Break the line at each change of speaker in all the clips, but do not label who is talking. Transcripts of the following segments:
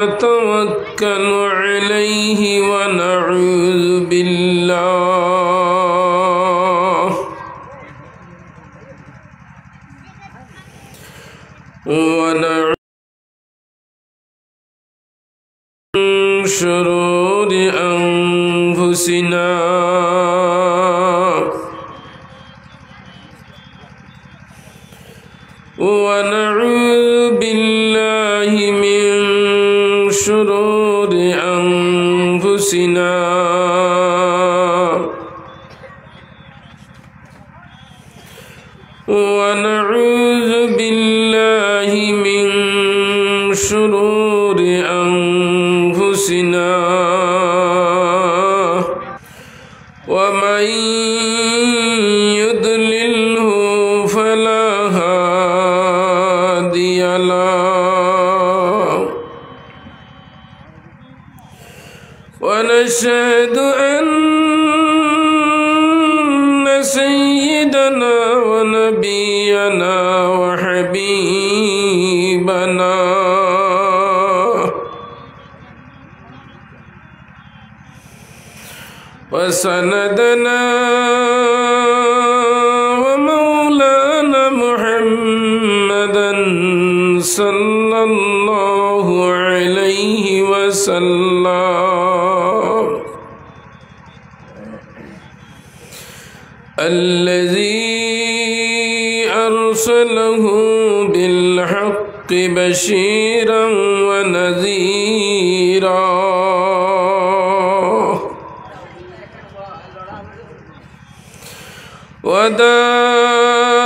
نتوكل عليه ونعوذ بالله من شرور أنفسنا ونعوذ بالله من شرور أنفسنا ونعوذ بالله من شرور أنفسنا ومن يضلله فلا هادي له ونشهد أن سيدنا ونبينا وحبيبنا وسندنا ومولانا محمدا صلى الله عليه وسلم الذي أرسله بالحق بشيرا ونذيرا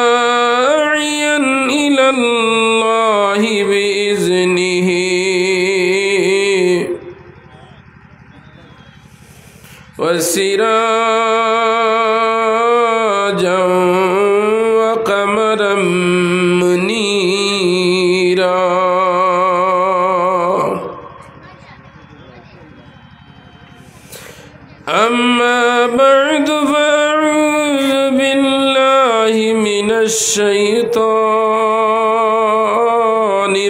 وداعيا إلى الله بإذنه وسراجا وقمرا منيرا أما بعد فأعوذ بالله من الشيطان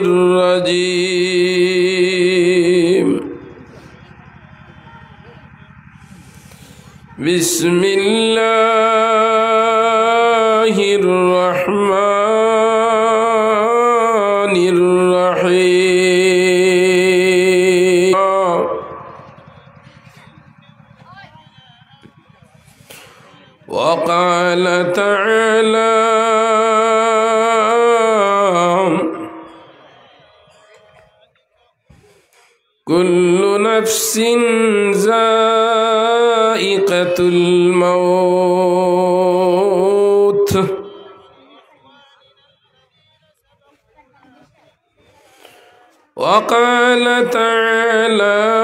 الرجيم بسم الله الرحمن الرحيم وقال تعالى كل نفس ذائقة الموت وقال تعالى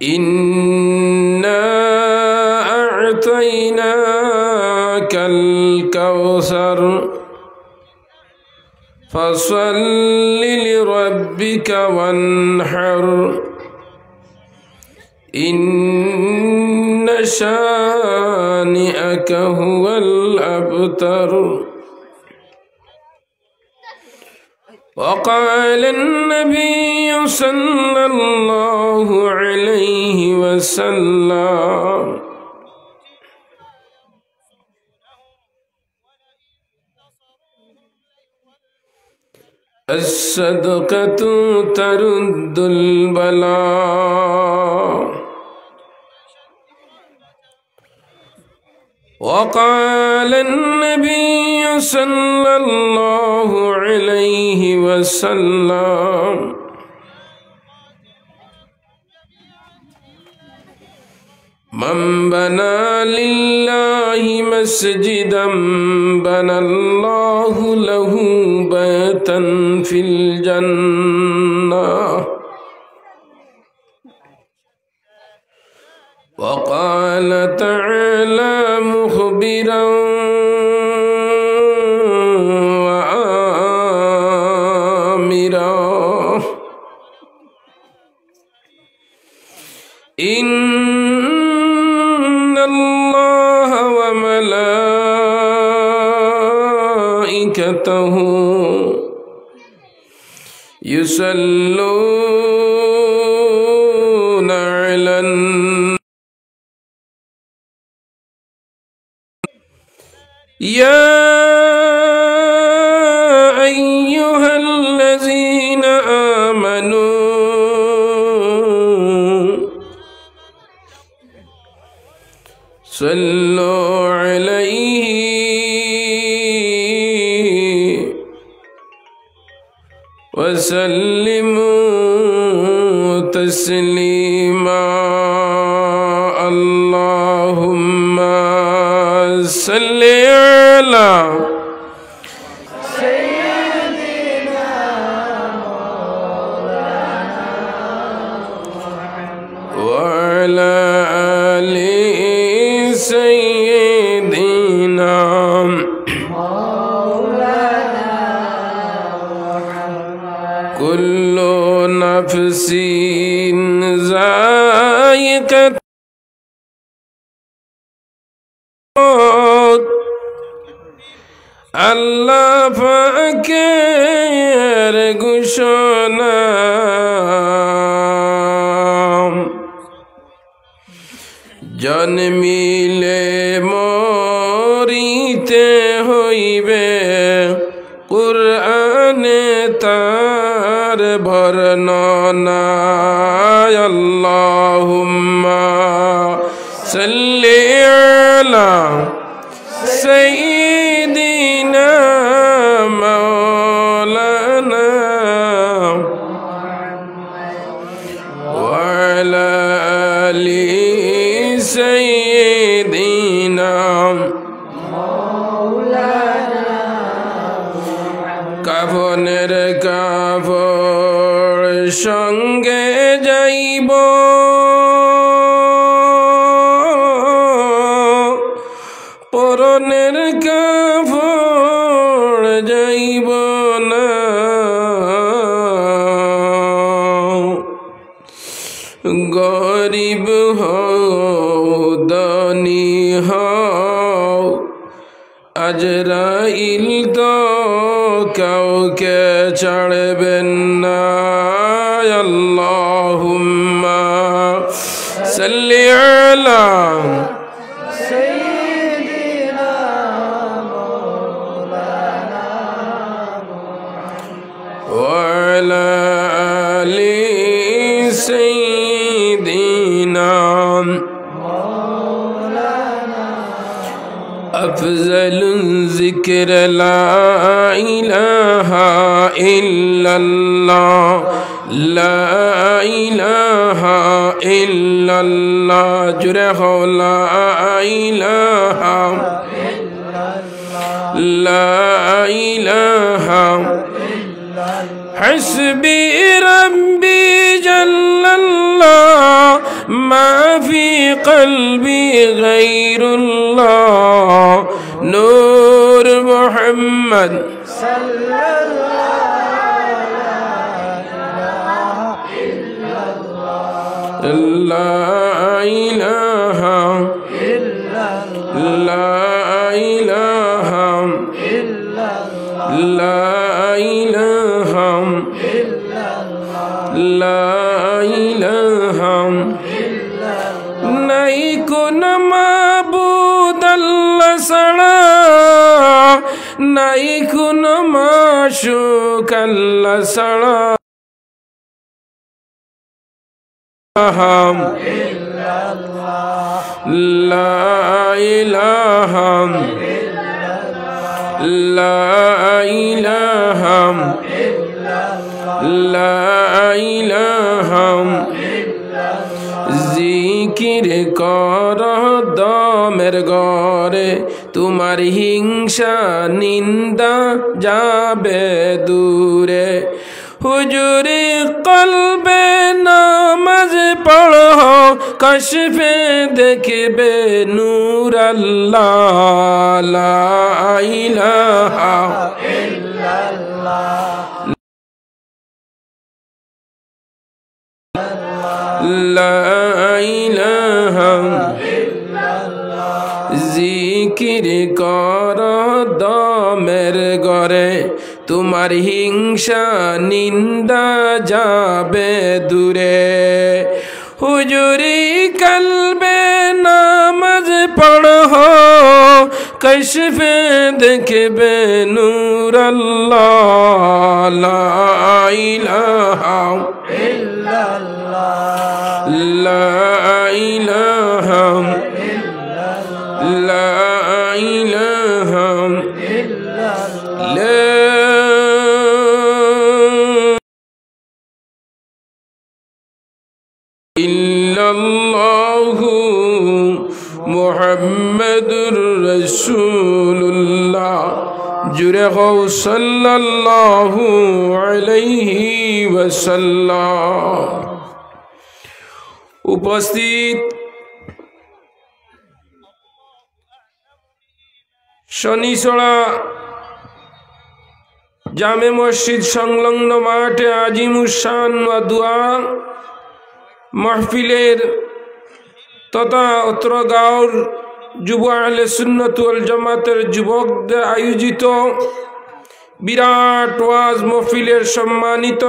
إنا أعطيناك الكوثر فصل لربك وانحر إن شانئك هو الأبتر وقال النبي صلى الله عليه وسلم الصدقة ترد البلاء وقال النبي صلى الله عليه وسلم من بنى لله مسجدا بنى الله له بيتا في الجنة وقال تعالى مخبرا وآمرا إن الله وملائكته وملائكته يصلون على النبي يا أيها الذين آمنوا صلوا عليه وسلموا تسليما اللهم صل على
سيدنا مولانا
وعلى آل سيدنا
مولانا
كل نفس ذائقة আল্লাহ পাকের ঘোষণা জন্মিলে মরিতে হইবে কুরআনে তার বর্ণনা আল্লাহুম্মা সাল্লি আলা سيدنا مولانا وعلى آل سيدنا
مولانا
কাফনের কাপড় সঙ্গে যাইব পরনের কাপড় যাইব না গরিব হও ধনী হও আজরাইল তো কাউকে ছাড়বেন না আল্লাহুম্মা সাল্লি আলা
سيدنا مولانا
وعلى آل سيدنا
مولانا
أفضل ذكر لا إله إلا الله لا إله إلا الله جره لا إله لا إله حسبي ربي جل الله ما في قلبي غير الله نور محمد
صلى الله
لا إله
إلا الله
لا إله
إلا الله
لا إله
إلا الله
لا إله
إلا الله
নাই কোন মাবুদ আল্লাহ ছাড়া নাই কোন মাশুক আল্লাহ ছাড়া
إلا الله
لا إله لا إله لا إله জিকির কর দমের ঘরে তোমার হিংসা নিন্দা যাবে দূরে হুজুরি কলবে নামাজ পড়ো কশফে দেখবে নূর আল্লাহ লা ইলাহা
ইল্লাল্লাহ
লা ইলাহা জিকির কর দমের গরে তোমার হিংসা নিন্দা যাবে দূরে হুজুরি কলবে নামাজ পড়ো কশফে দেখবে নূর আল্লাহ লা ইলাহা
ইল্লাল্লাহ
লা ইলাহা লা ইলাহা
ইল্লাল্লাহ
লা ইল্লাল্লাহু মুহাম্মাদুর রাসূলুল্লাহ জুরে গো সাল্লাল্লাহু আলাইহি ওয়াসাল্লাম। উপস্থিত শনিছড়া জামে মসজিদ সংলগ্ন মাঠে আজিমুসান ওয়া দুয়া মাহফিলের তথা অত্র গাঁওর যুব আহলে সুন্নাত ওয়াল জামাতের যুবকদের আয়োজিত বিরাট ওয়াজ মাহফিলের সম্মানিত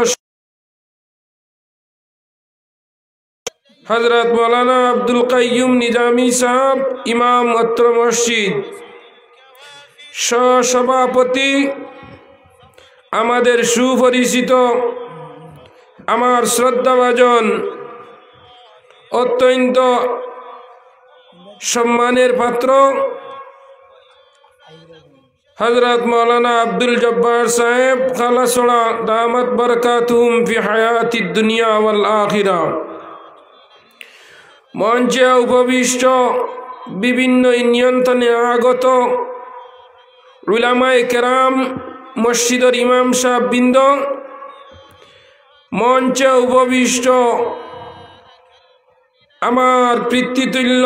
হযরত মাওলানা আব্দুল কাইয়ুম নিজামী সাহেব ইমাম অত্র মসজিদ সভাপতি আমাদের সুপরিচিত আমার শ্রদ্ধাভাজন অত্যন্ত সম্মানের পাত্র হযরত মাওলানা আব্দুল জব্বার সাহেব খালাসোড়া দামাত বরকাতুহুম ফি হায়াতিদ দুনিয়া ওয়াল আখিরা মঞ্চে উপবিষ্ট বিভিন্ন নিয়ন্ত্রণে আগত উলামায়ে কেরাম মসজিদের ইমাম সাহেব বৃন্দ মঞ্চে উপবিষ্ট আমার পিতৃতুল্য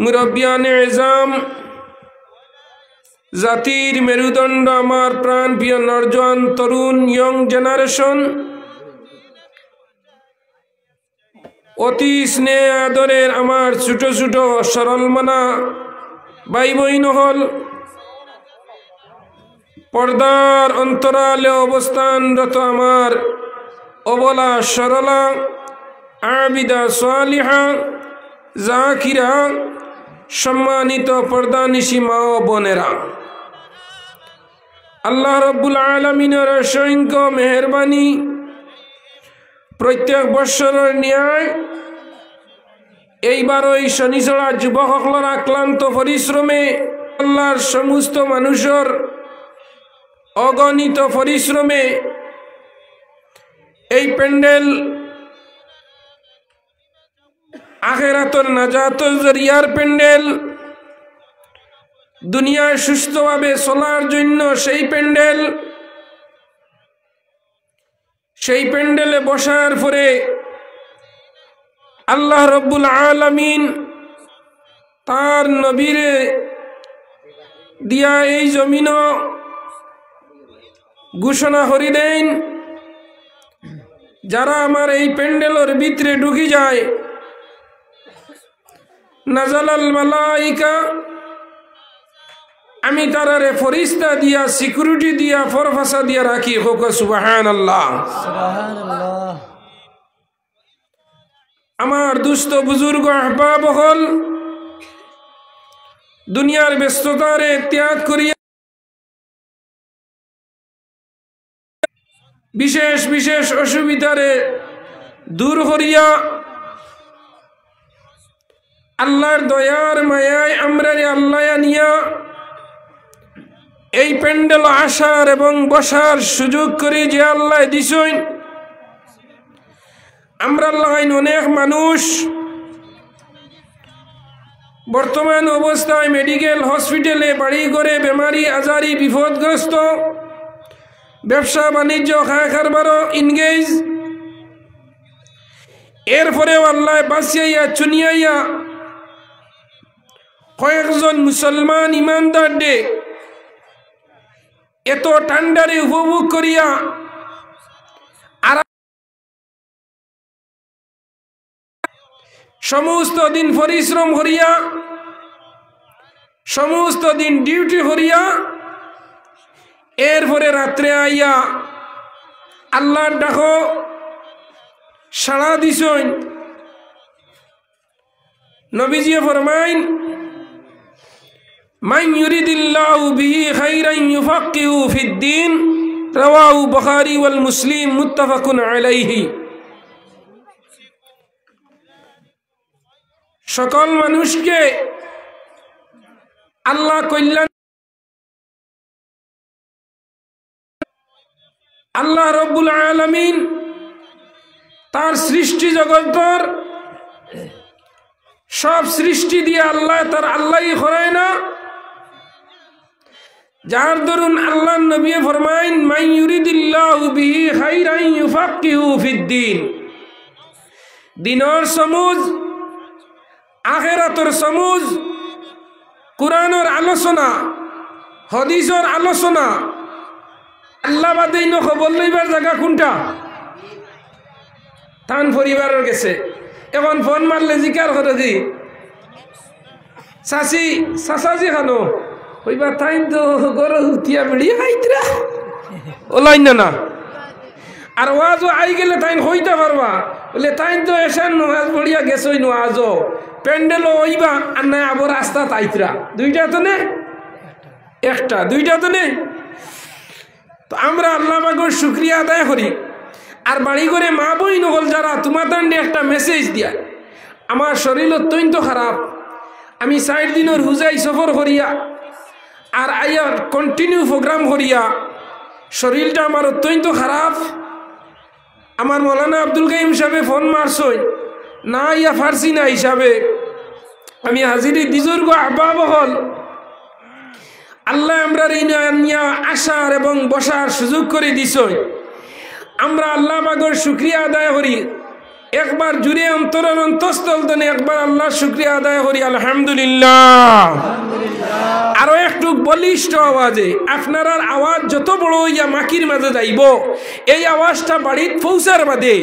মুরব্বিয়ানে এজাম জাতির মেরুদণ্ড আমার প্রাণ প্রিয় নরজওয়ান তরুণ ইয়ং জেনারেশন অতি স্নেহ আদরের আমার ছোট ছোট সরলমনা ভাই বহিন হল পর্দার অন্তরালে অবস্থানরত আমার অবলা সরলা আবিদা সালিহা জাকিরা সম্মানিত পর্দানিশী মা ও বোনেরা, আল্লাহ রব্বুল আলামিনের অসংখ্য মেহেরবানি প্রত্যেক বৎসরের ন্যায় এইবার ওই শনিছড়া যুবকসকলের আক্লান্ত পরিশ্রমে আল্লাহর সমস্ত মানুষের অগণিত পরিশ্রমে এই প্যান্ডেল আখিরাতুল নাজাতুল জরিয়ার প্যান্ডেল দুনিয়ায় সুস্থভাবে চলার জন্য সেই প্যান্ডেলে বসার পরে আল্লাহ রব্বুল আলামিন তার নবীরে দিয়া এই জমিন ঘোষণা করি দেন, যারা আমার এই প্যান্ডেলের ভিতরে ঢুকি যায় নাজালাল মালাইকা, আমি তারারে ফরিস্তা দিয়া সিকিউরিটি দিয়া ফরফাসা দিয়া রাখি। হোক সুবহানাল্লাহ।
সুবহানাল্লাহ।
আমার দুস্থ বুজুর্গ আহবাব হল দুনিয়ার ব্যস্ততারে ত্যাগ করিয়া বিশেষ বিশেষ অসুবিধারে দূর করিয়া আল্লাহর দয়ার মায়ায় আমরারে আল্লাহ নিয়া এই প্যান্ডেল আসার এবং বসার সুযোগ করে যে আল্লাহ দিছেন। আমরা লাগাইন অনেক মানুষ বর্তমান অবস্থায় মেডিকেল হসপিটালে বাড়ি করে বেমারি আজারি বিপদগ্রস্ত, ব্যবসা বাণিজ্য খায় কারবারও ইনগেজ। এরপরেও আল্লাহ বাঁচিয়াইয়া চুনিয়াইয়া কয়েকজন মুসলমান ইমানদার ডে এত ঠান্ডারে উপভোগ করিয়া সমস্ত দিন পরিশ্রম করিয়া সমস্ত দিন ডিউটি করিয়া এরপরে রাত্রে আইয়া আল্লাহর ডাকো সাড়া দিছইন। নবীজি ফরমাইন মান ইউরিদিল্লাহু বিহি খাইরান ইউফাক্কিহু ফিদ্দীন, রাওয়াহু বুখারী ওয়াল মুসলিম মুত্তাফাকুন আলাইহি। সকল মানুষকে আল্লাহ কল্যাণ, আল্লাহ রব্বুল আলামিন তার সৃষ্টি জগতের সব সৃষ্টি দিয়ে আল্লাহ তার আল্লাহই করায় না, যার দরুন আল্লাহ নবী ফরমাইন মান ইউরিদিল্লাহু বিহি খাইরান ইউফাক্কিহু ফিদ্দীন। দিনের সমুজ, আখিরাতের সমুজ, কুরআনের আলোচনা, হাদিসের আলোচনা, আল্লাহ বাদে ইনো খবর লইবার জায়গা কোনটা? তান পরিবারের গেছে। এখন ফোন মারলে জিকার করে দি চাচি চাচাজি খানো হইবা তাই তো গরু হুতিয়া বেড়িয়ে আইতরা ওলাই না। আর ওয়াজও আই গেলে তাই হইতে পারবা বলে তাই তো এসান নোয়াজ বড়িয়া গেছই নো আজও প্যান্ডেলও হইবা আর না আবার রাস্তা তাইতরা। দুইটা তো নে, একটা দুইটা তো নে। তো আমরা আল্লাহ পাকের শুকরিয়া আদায় করি। আর বাড়ি করে মা বই নকল যারা তোমার দান্ডে একটা মেসেজ দিয়া, আমার শরীর অত্যন্ত খারাপ, আমি 4 দিনের হুজাই সফর করিয়া আর আইয়া কন্টিনিউ প্রোগ্রাম করিয়া শরীরটা আমার অত্যন্ত খারাপ। আমার মৌলানা আব্দুল কাইম সাহেবে ফোন মারছই না ইয়া ফার্সি না হিসাবে আমি হাজিরি দিজুর্গ আহবাব হল আল্লাহ আমরা নিয়া আসার এবং বসার সুযোগ করে দিছই। আমরা আল্লাহ পাকের শুকরিয়া আদায় করি। একবার জুড়ে অন্তরের অন্তঃস্থল তনে একবার আল্লাহর শুকরিয়া আদায় করি আলহামদুলিল্লাহ। আরো একটু বলিষ্ঠ আওয়াজে, আপনার আওয়াজ যত বড় ইয়া মাকির মাঝে যাইব, এই আওয়াজটা বাড়িত পৌঁছার বাদে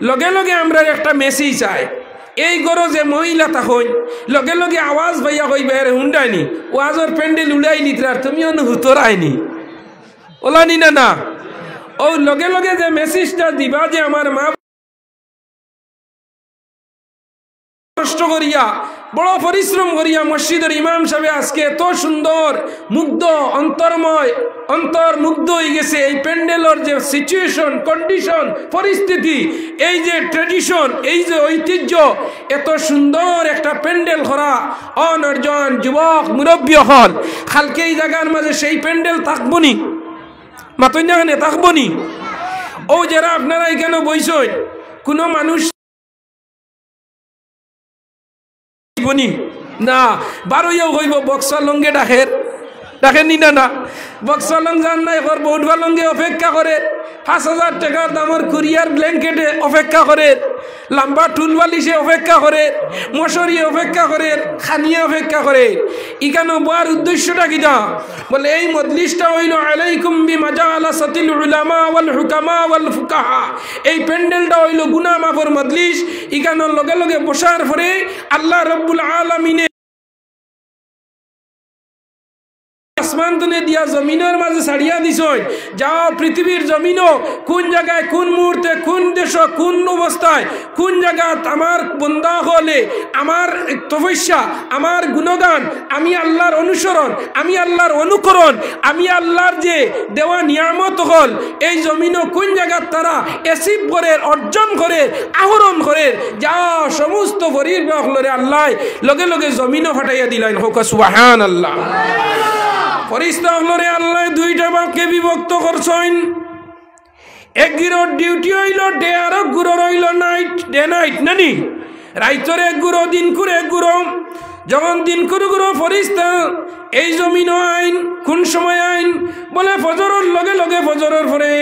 লগে লগে আমরা একটা মেসেজ চাই। এই গরো যে মহিলা তখন লগে লগে আওয়াজ ভাইয়া কই বের হুন্ডায়নি ওয়াজর প্যান্ডেল উড়াই নিত্রার তুমিও হুতর আইনি ওলানি না না। ও লগে লগে যে মেসেজটা দিবা যে আমার মা কষ্ট করিয়া বড় পরিশ্রম করিয়া মসজিদের ইমাম সাহেব আজকে এত সুন্দর মুগ্ধ অন্তর্ময় অন্তর মুগ্ধ হয়ে গেছে। এই প্যান্ডেলের যে সিচুয়েশন, কন্ডিশন, পরিস্থিতি, এই যে ট্রেডিশন, এই যে ঐতিহ্য, এত সুন্দর একটা প্যান্ডেল করা অনর্জন যুবক মুরব্বী হল খালকে এই জায়গার মাঝে সেই প্যান্ডেল থাকবনি মাতইনাখানে থাকবনি। ও যারা আপনারা এখানে বইছেন কোনো মানুষ না বারোইও হইব বক্সালঙ্গে ডাকেনি না বক্সালং যান না এখন বৌডবালঙ্গে অপেক্ষা করে 5000 টাকার দামের কুরিয়ার ব্ল্যাঙ্কেটে অপেক্ষা করে, লম্বা টুল বালিশে অপেক্ষা করে, মশারি অপেক্ষা করে, খানিয়া অপেক্ষা করে। ইখানে বার উদ্দেশ্যটা কিনা বলে এই মজলিসটা হইল আলাইকুম বিমাজালাসাতিল উলামা ওয়াল হুকামা ওয়াল ফুকাহা। এই প্যান্ডেলটা হইল গুনাহ মাফের মজলিস। ইখানে লগে লগে বসার পরে আল্লাহ রব্বুল আলামিনে আসমান তুলে দিয়া জমিনের মাঝে ছাড়িয়া দিছই। যাও পৃথিবীর জমিনও কোন জায়গায়, কোন মুহূর্তে, কোন দেশ, কোন অবস্থায়, কোন জায়গায় আমার বন্দা হলে আমার তপস্যা, আমার গুণগান, আমি আল্লাহর অনুসরণ, আমি আল্লাহর অনুকরণ, আমি আল্লাহর যে দেওয়া নিয়ামত হল এই জমিনও কোন জায়গার তারা এসিভ করে, অর্জন করে, আহরণ করে। যা সমস্ত পরিবারে আল্লাহ লগে লগে জমিনও ফাটাইয়া দিলেন। হোক সুবহানাল্লাহ। ফরিস্তা হলরে আল্লাহ দুইটা ভাগে বিভক্ত করছেন। এক গিরোর ডিউটি হইল ডে, আর এক গুরোর হইল নাইট, ডে নাইট নানি। রাইতর এক গুরো, দিন করে এক গুরো। যখন দিন করে গুরো ফরিস্তা এই জমিন আইন কোন সময় আইন বলে ফজরের লগে লগে, ফজরের পরে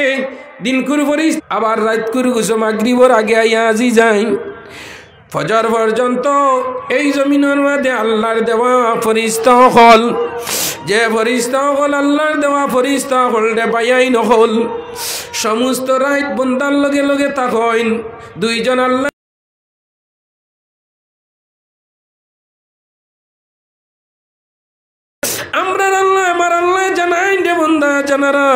দিন করে ফরিস্তা আবার রাত করে গুছো মাগরিবর আগে আইয়া আজি যাই ফজর পর্যন্ত এই জমিনের মধ্যে আল্লাহর দেওয়া ফরিস্তা হল, যে ফরিস্তা হল আল্লাহর দেওয়া ফরিস্তা হলরে পাইয়াই নহল। সমস্ত রাত বন্দার লগে লগে তাকইন দুইজন আল্লাহ জানারা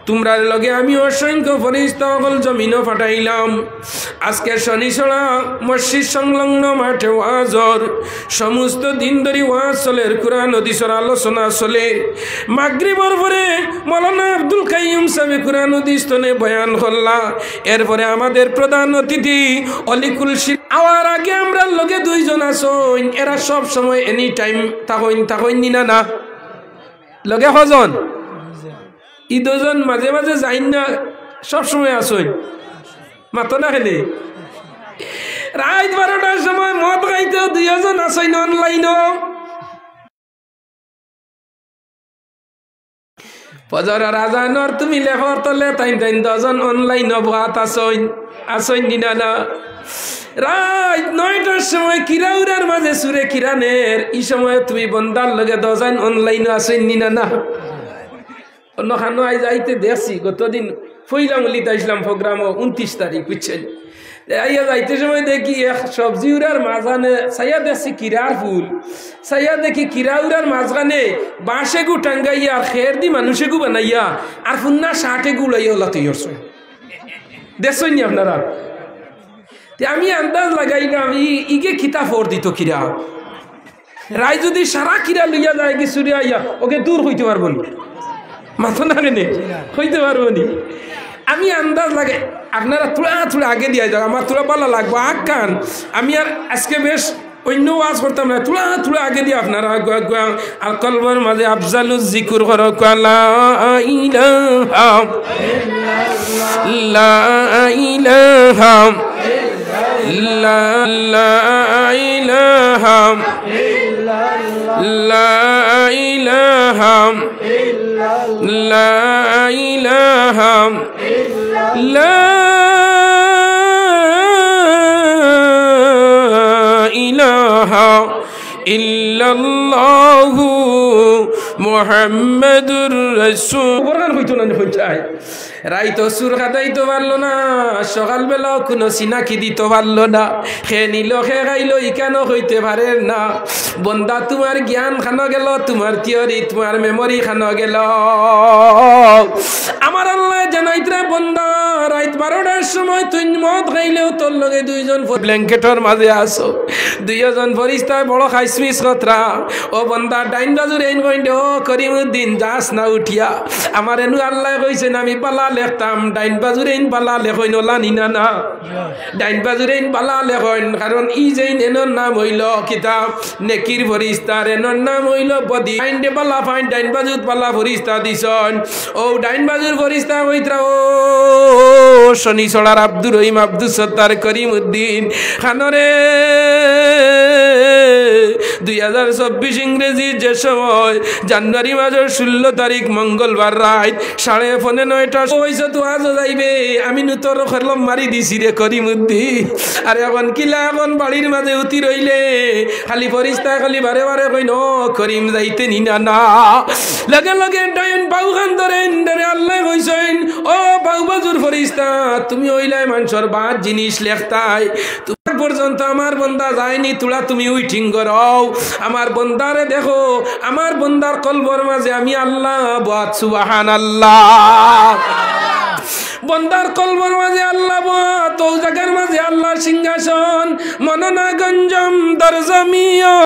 তোমরা লগে আমি অসংখ্য ফেরেশতা সকল জমিনও পাঠাইলাম। আজকে শনিছড়া মসজিদ সংলগ্ন মাঠে ওয়াজর সমস্ত দিন ধরে ওয়াজ চলে, কুরআন হাদিসের আলোচনা চলে। মাগরিবের পরে মাওলানা আব্দুল কাইয়ুম সাহেব কুরআন হাদিস তনে বয়ান করলা। এরপরে আমাদের প্রধান অতিথি অলিকুল আওয়ার আগে আমরা লগে দুইজন আসইন, এরা সব সময় এনি টাইম থাকইন নিনা না লগে হজন ই দুজন মাঝে মাঝে যাইন না, সবসময় আসইন মাতো না খেলে। রাত 12টার সময় মদ খাইতেও দুইজন আসইন অনলাইনও। ফজরের আজানর তুমি লেখর তলে তাইন 10জন অনলাইন বাত আসইন নিনা না। রাত 9টার সময় কিরাউরার মাঝে সুরে কিরানের এই সময় তুমি বন্দার লগে 10জন অনলাইন আসইন নিনা না। অন্য খানো আই যাইতে দেখছি গতদিন ফইলামুলিতে আসলাম প্রোগ্রামও 29 তারিখ বুঝছেন। আইয়া যাইতে সময় দেখি এক সবজি উড়ার মাঝখানে সাইয়া দেখছি কিরার ফুল, সাইয়া দেখি কিরা উড়ার মাঝখানে বাঁশে গু টাঙ্গাইয়া আর খের দি মানুষে গু বানাইয়া আর ফুন্না 60 গুলাইয়া ওলা তৈরি করছে। দেখছেন নি আপনারা? আমি আন্দাজ লাগাইলাম ইগে খিতা ফোর দিত কিরা রায় যদি সারা কিরা লইয়া যায় কি সুরিয়া আইয়া ওকে দূর হইতে পারবো না, মাথা না কেনে হইতে পারবো নি। আমি আন্দাজ লাগে আপনারা থোড়া আগে দিয়া যাও, আমার থোড়া ভালো লাগবো আকান। আমি আর আজকে বেশ অন্য ওয়াজ করতাম না, থোড়া আগে দিয়ে আপনারা আর কলবর মাঝে আফজালু জিকুর করো লা ইলাহা লা ইলাহা লা ইলাহা লা ইলাহা লা ইলাহা লা ইলাহা ইল্লাল্লাহু মুহাম্মাদুর রাসূল। বরগান হইতো না হইতায় রাইতো সুর খাদাইতে পারলো না, সকালবেলাও কোনো চিনাকি দিতে পারলো না, খে নিল খে খাইলো ইকানো হইতে পারে না। বন্দা তোমার জ্ঞান খানো গেল, তোমার থিওরি তোমার মেমোরি খানো গেল। আমার আল্লাহ জানাইতরা বন্দা রাত 12টার সময় তুই মদ খাইলেও তোর লগে দুইজন ব্ল্যাঙ্কেটর মাঝে আসো, দুইজন ফরিস্তা বড় খাইসমিস কতরা। ও বন্দা ডাইন বাজুর এন কইন্ডে ও করিমউদ্দিন যাস না উঠিয়া, আমার এনু আল্লাহ কইছেন আমি পালা লেখতাম, ডাইন বাজুরে পালা লেখইন লানি না না, ডাইন বাজুরে পালা লেখইন, কারণ ই যে এনর নাম হইল কিতাব নেকির ফরিস্তার, এনর নাম হইল বদি। ডাইন পালা ফাইন ডাইন বাজুত পালা ফরিস্তা দিছন। ও ডাইন বাজুর ফরিস্তা হইতরা ও শনিছড়ার আব্দুর রহিম আব্দুল সত্তার করিমউদ্দিন খানরে 2024 ইংরেজি যে সময় জানুয়ারি মাসের 16 তারিখ মঙ্গলবার রাত 9:30 হয়েছে তো আজও যাইবে। আমি নুতর খেলম মারি দিছি রে করিমউদ্দিন। আর এখন কিলা এখন বাড়ির মাঝে উতি রইলে খালি ফরিস্তা খালি বারে বারে কই ন করিম যাইতে নিনা না। লগে লগে ডাইন বাউ খান ধরেন ধরে আল্লাহ কইছেন ও বাউ বাজুর ফরিস্তা তুমি হইলাই মানুষের বাদ জিনিস লেখতাই, তোমার পর্যন্ত আমার বন্দা যায়নি, তোলা তুমি উইটিং করও। আমার বন্দারে দেখো, আমার বন্দার কলবর মাঝে আমি আল্লাহ বাদ সুবহানাল্লাহ। বন্দার কলবর মাঝে আল্লাহ বাদ, তো জায়গার মাঝে আল্লাহ সিংহাসন, মননা গঞ্জম দরজমিও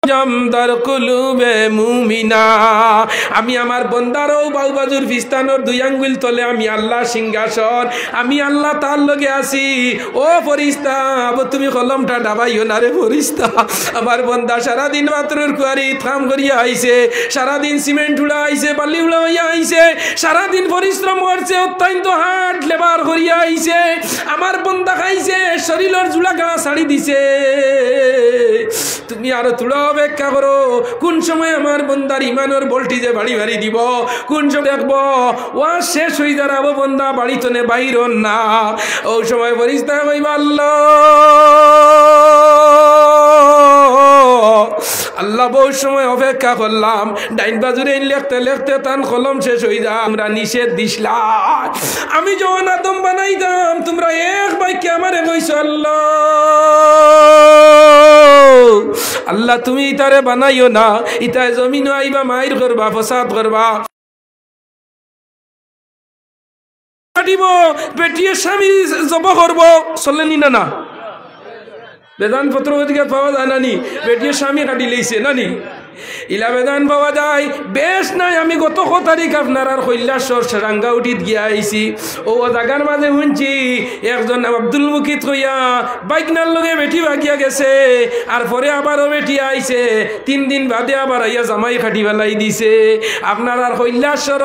জামদার কুলুবে মুমিনা। আমি আমার বন্দারও বাউ বাজুর ফিস্তানোর 2 আঙ্গুল তলে আমি আল্লাহ সিংহাসন, আমি আল্লাহ তার লগে আছি। ও ফরিস্তা তুমি কলমটা ডাবাইও না রে ফরিস্তা। আমার বন্দা সারাদিন মাত্রর কুয়ারি থাম করিয়া আইছে, সারাদিন সিমেন্ট উড়া আইছে, বালি উড়া হইয়া আইছে, সারাদিন পরিশ্রম করছে, অত্যন্ত হাট লেবার করিয়া আইছে। আমার বন্দা খাইছে, শরীরের জুলা গা ছাড়ি দিছে। তুমি আরো তুড়া অপেক্ষা করো, কোন সময় আমার বন্দার ইমানের ভোল্টেজে বাড়ি বাড়ি দিব, কোন সময় দেখবো ওয়াজ শেষ হয়ে দাঁড়াবো বন্দা বাড়ি তনে বাইর না। ও সময় ফরিস্তা কইবা আল্লাহ আল্লাহ বহু সময় অপেক্ষা করলাম, ডাইন বাজুরে লিখতে লিখতে তান কলম শেষ হয়ে যা, আমরা নিষেধ দিসলা। আমি যখন আদম বানাইতাম তোমরা এক বাক্যে আমারে কইছো আল্লাহ আল্লাহ তুমি ইতারে বানাইও না, ইতায় জমিনও আইবা মাইর করবা, ফসাদ করবা, বেটিয়ে স্বামী জব করবো, চলেনি না না বেদান পত্র পাওয়া যায় নানি, বেটিয়ে স্বামী কাটি লেইছে নানি, ইলা বেদান পাওয়া যায় বেশ নাই। আমি গত তারিখ আপনার আর কৈলাসর সেরাঙ্গা উঠিত গিয়া আইছি, ও জাগার মাঝে শুনছি একজন আব্দুল মুকিত কইয়া বাইকনার লগে বেটি ভাগিয়া গেছে, আর পরে আবারও বেটি আইছে, 3 দিন বাদে আবার আইয়া জামাই খাটি বেলাই দিছে। আপনার আর কৈলাসর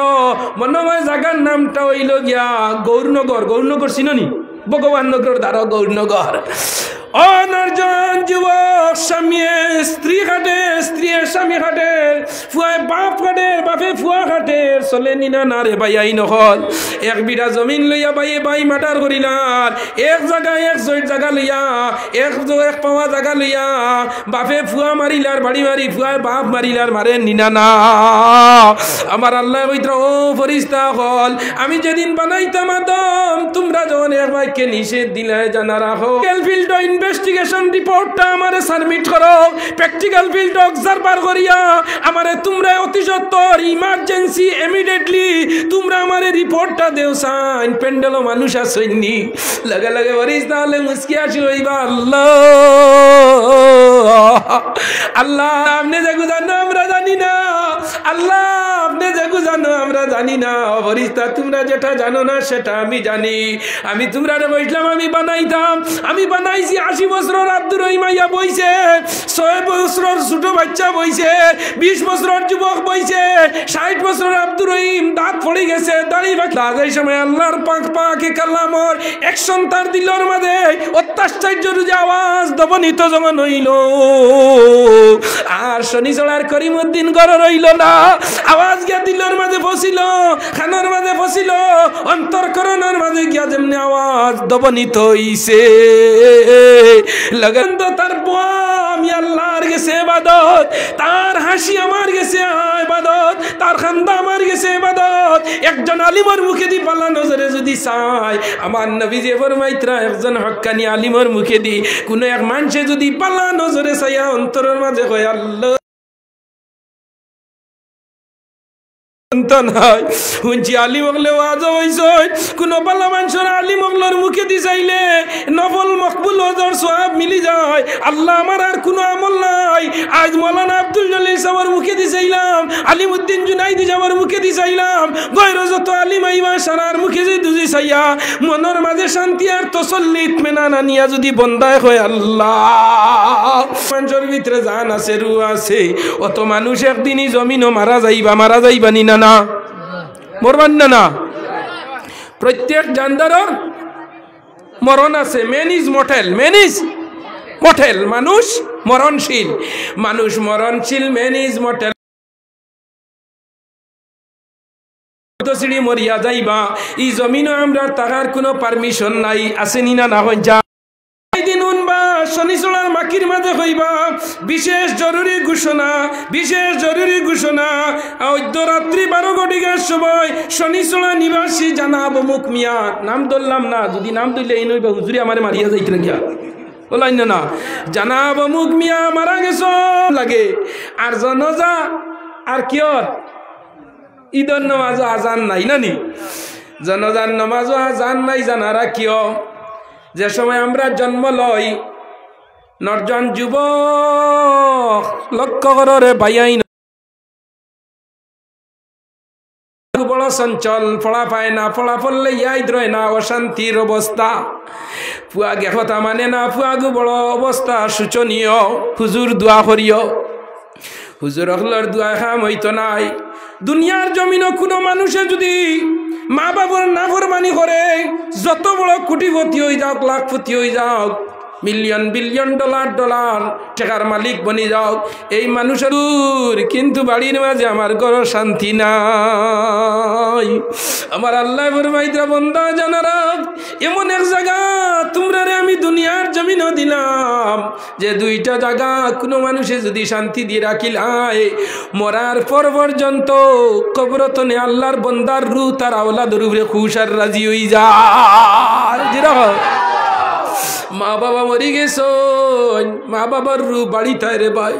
মনে হয় জাগার নামটা হইল গিয়া গৌরনগর, গৌরনগর চিননি, ভগবান নগর দ্বারা গৌরনগর। অনর্জন যুবক স্বামী স্ত্রী খাটে, স্ত্রী স্বামী খাটে, ফুয়ায় বাপ খাটে, বাপে ফুয়া খাটে, চলে নিনা না রে ভাই আই নহল। এক বিঘা জমিন লইয়া বাই মাটার করিলার, এক জায়গা লইয়া এক পাওয়া জায়গা লইয়া বাপে ফুয়া মারিলার বাড়ি মারি, ফুয়ায় বাপ মারিলার মারে নিনা না। আমার আল্লাহ কইত্রা ও ফরিস্তা হল, আমি যেদিন বানাইতাম আদম তোমরা যখন এক ভাইকে নিষেধ দিলে জানা রাখো, ফিল্ড ইনভেস্টিগেশন রিপোর্টটা আমারে সাবমিট করো, প্র্যাকটিক্যাল ফিল্ড অবজারভার করিয়া আমারে তোমরা অতি সত্বর ইমার্জেন্সি ইমিডিয়েটলি তোমরা আমারে রিপোর্টটা দেও সাইন। প্যান্ডেলও মানুষ আসেননি, লাগে লাগে বলিস তাহলে মুস্কি আসি হইবা আল্লাহ আল্লাহ আপনি দেখো জানো আমরা জানি না, আল্লাহ আপনি দেখো জানো আমরা জানি না, ফরিস্তা তোমরা যেটা জানো না সেটা আমি জানি। আমি তোমরা বসলাম, আমি বানাইতাম, আমি বানাইছি 80 বছরের আব্দুর রহিম আইয়া বইছে, 6 বছরের ছোট বাচ্চা বইছে, 20 বছরের যুবক বইছে, 60 বছরের আব্দুর রহিম দাঁত পড়ে গেছে, দাড়ি বাকি। এই সময় আল্লাহর পাকে কালামর অ্যাকশন তার দিলর মাঝে অত্যাশ্চর্য যে আওয়াজ দবনিত যখন হইল, আর শনিচড়ার করিমউদ্দিন ঘরে রইল না, আওয়াজ গিয়া দিলর মাঝে ফসিল, খানার মাঝে ফসিল, অন্তরকরণের মাঝে গিয়া যেমনি আওয়াজ দবনিত হইছে। লগন তো তার বুয়া আমি আল্লাহর গেছে ইবাদত, তার হাসি আমার গেছে ইবাদত, তার খান্দা আমার গেছে ইবাদত। একজন আলিমের মুখে দি পাল্লা নজরে যদি চাই, আমার নবী যে ফরমাইতরা একজন হক্কানি আলিমের মুখে দি কোন এক মানুষে যদি পাল্লা নজরে চাইয়া অন্তরের মাঝে কয় আল্লাহ শুনছি আলিম হকলে ওয়াজ হইছে, কোন পাল্লা মানুষের আলিম হকলের মুখে দি চাইলে নফল মকবুল হজর সওয়াব মিলি যায়। আল্লাহ আমার আর কোনো আমল নাই। আজ মৌলানা আব্দুল জলিল সাহেবের মুখে দি চাইলাম, আলিমউদ্দিন জুনাইদি সাহেবের মুখে দি চাইলাম, গয়র যত আলিম আইবা সারার মুখে যদি দুজি চাইয়া মনের মাঝে শান্তি আর তসল্লি ইতমিনান আনিয়া যদি বন্দায় হয় আল্লাহ মানুষের ভিতরে জান আছে, রু আছে, অত মানুষ একদিনই জমিনও মারা যাইবা নি না না মরবান না। প্রত্যেক জানদারর মরণ আছে, মেন ইজ মর্টেল, মানুষ মরণশীল, মেন ইজ মর্টেল। সিঁড়ি মরিয়া যাইবা, এই জমিনও আমরা তাহার কোনো পারমিশন নাই, আসেনি না হই যা দিন উনবা শনিচড়ার মাকির মাঝে হইবা বিশেষ জরুরি ঘোষণা রাত্রি 12 ঘটিকার সময় শনিচড়া নিবাসী জানাব মুখ মিয়া, নাম ধরলাম না, যদি নাম দিলে এই নইবা হুজুরি আমারে মারিয়া যাইতে গিয়া বলাইন না, জানাব মুখ মিয়া মারা গেছ লাগে। আর জনজা আর কিয়র ঈদের নামাজও আজান নাই নানি, জনজার নামাজও আজান নাই, জানারা কিয়? যে সময় আমরা জন্ম লই, নরজন যুবক লক্ষ্য করে বাইয়াই বড় চঞ্চল, পড়া পায় না, পড়া পড়লে ইয়াদ রয় না, অশান্তির অবস্থা, ফুয়াগে কথা মানে না, ফুয়াগু বড় অবস্থা শোচনীয়। হুজুর দোয়া করিও, হুজুর অখলার দোয়া খাম হইতো নাই। দুনিয়ার জমিনও কোনো মানুষে যদি মা বাবার নাফরমানি করে, যত বড় কোটিপতি হয়ে যাওক, লাখপতি হয়ে যাওক, মিলিয়ন বিলিয়ন ডলার টাকার মালিক বনি যাও, এই মানুষের কিন্তু বাড়ির মাঝে আমার ঘর শান্তি নাই। আমার আল্লাহ ফরমাইতরা বান্দা জানারা এমন এক জায়গা তোমরা রে আমি দুনিয়ার জমিনও দিলাম যে দুইটা জায়গা কোনো মানুষে যদি শান্তি দিয়ে রাখিলাই মরার পর পর্যন্ত কবরতনে আল্লাহর বান্দার রূহ তার আওলাদের উপরে খুশ আর রাজি হই যায়। মা বাবা মরি গেছ, মা বাবার রূহ বাড়ি তাই রে ভাই।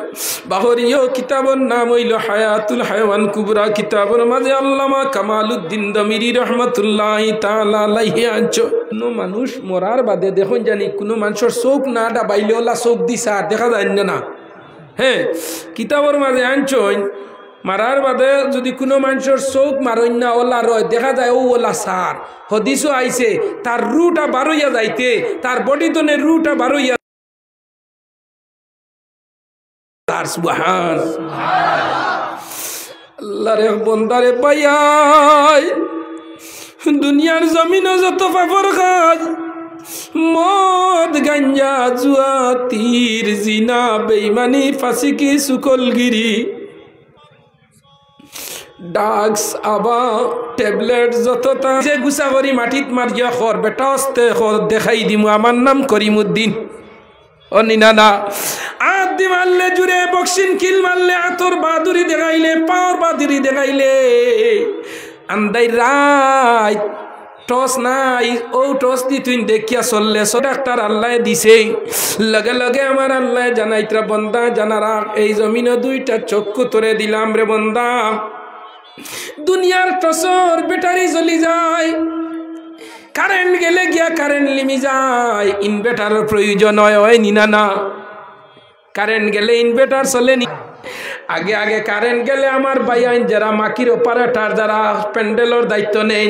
বাহরিও কিতাবর নাম হইল হায়াতুল হায়ওয়ান কুবরা, কিতাবর মাঝে আল্লামা কামালউদ্দিন দমিরি রহমতুল্লাহি তাআলা আলাইহি আনছো। কোনো মানুষ মরার বাদে দেখুন জানি কোনো মানুষের চোখ না ডাবাইলে ওলা চোখ দিছে আর দেখা যায় না। হ্যাঁ, কিতাবর মাঝে আনছো মারার বাদে যদি কোনো মানুষের চোখ মারইন না ওলা রয় দেখা যায় ও ওলা সার হদিসও আইছে তার রুটা বারইয়া যাইতে তার বডি তনে রুটা বারইয়া। সুবহান আল্লাহ রে বন্দারে পাইয়াই দুনিয়ার জমিনে যত পাপর কাজ মদ গাঞ্জা জুয়া তীর জিনা বেঈমানি ফাসিকি সুকলগিরি ডাক্স আবা ট্যাবলেট যতটা যে গুছা করি মাটিত মারিয়া খর বেটা অস্তে খর দেখাই দিমু আমার নাম করিমউদ্দিন। ও নিনানা আদি মারলে জুড়ে বক্সিন কিল মারলে আতর বাদুরি দেখাইলে পাওয়ার বাদুরি দেখাইলে আন্দাই রাত টস নাই ও টস দি তুই দেখিয়া চললে ডাক্তার আল্লাহ দিছে লগে লগে আমার আল্লাহ জানাইতরা বন্দা জানারা এই জমিনে দুইটা চক্ষু তোরে দিলাম রে বন্দা। দুনিয়ার টসর ব্যাটারি চলি যায়, কারেন্ট গেলে গিয়া কারেন্ট লিমি যায়, ইনভার্টারের প্রয়োজন হয় নিনা না। কারেন্ট গেলে ইনভার্টার চলেনি। আগে আগে কারেন্ট গেলে আমার ভাইয়াইন যারা মাকির অপারেটার যারা প্যান্ডেলের দায়িত্ব নেই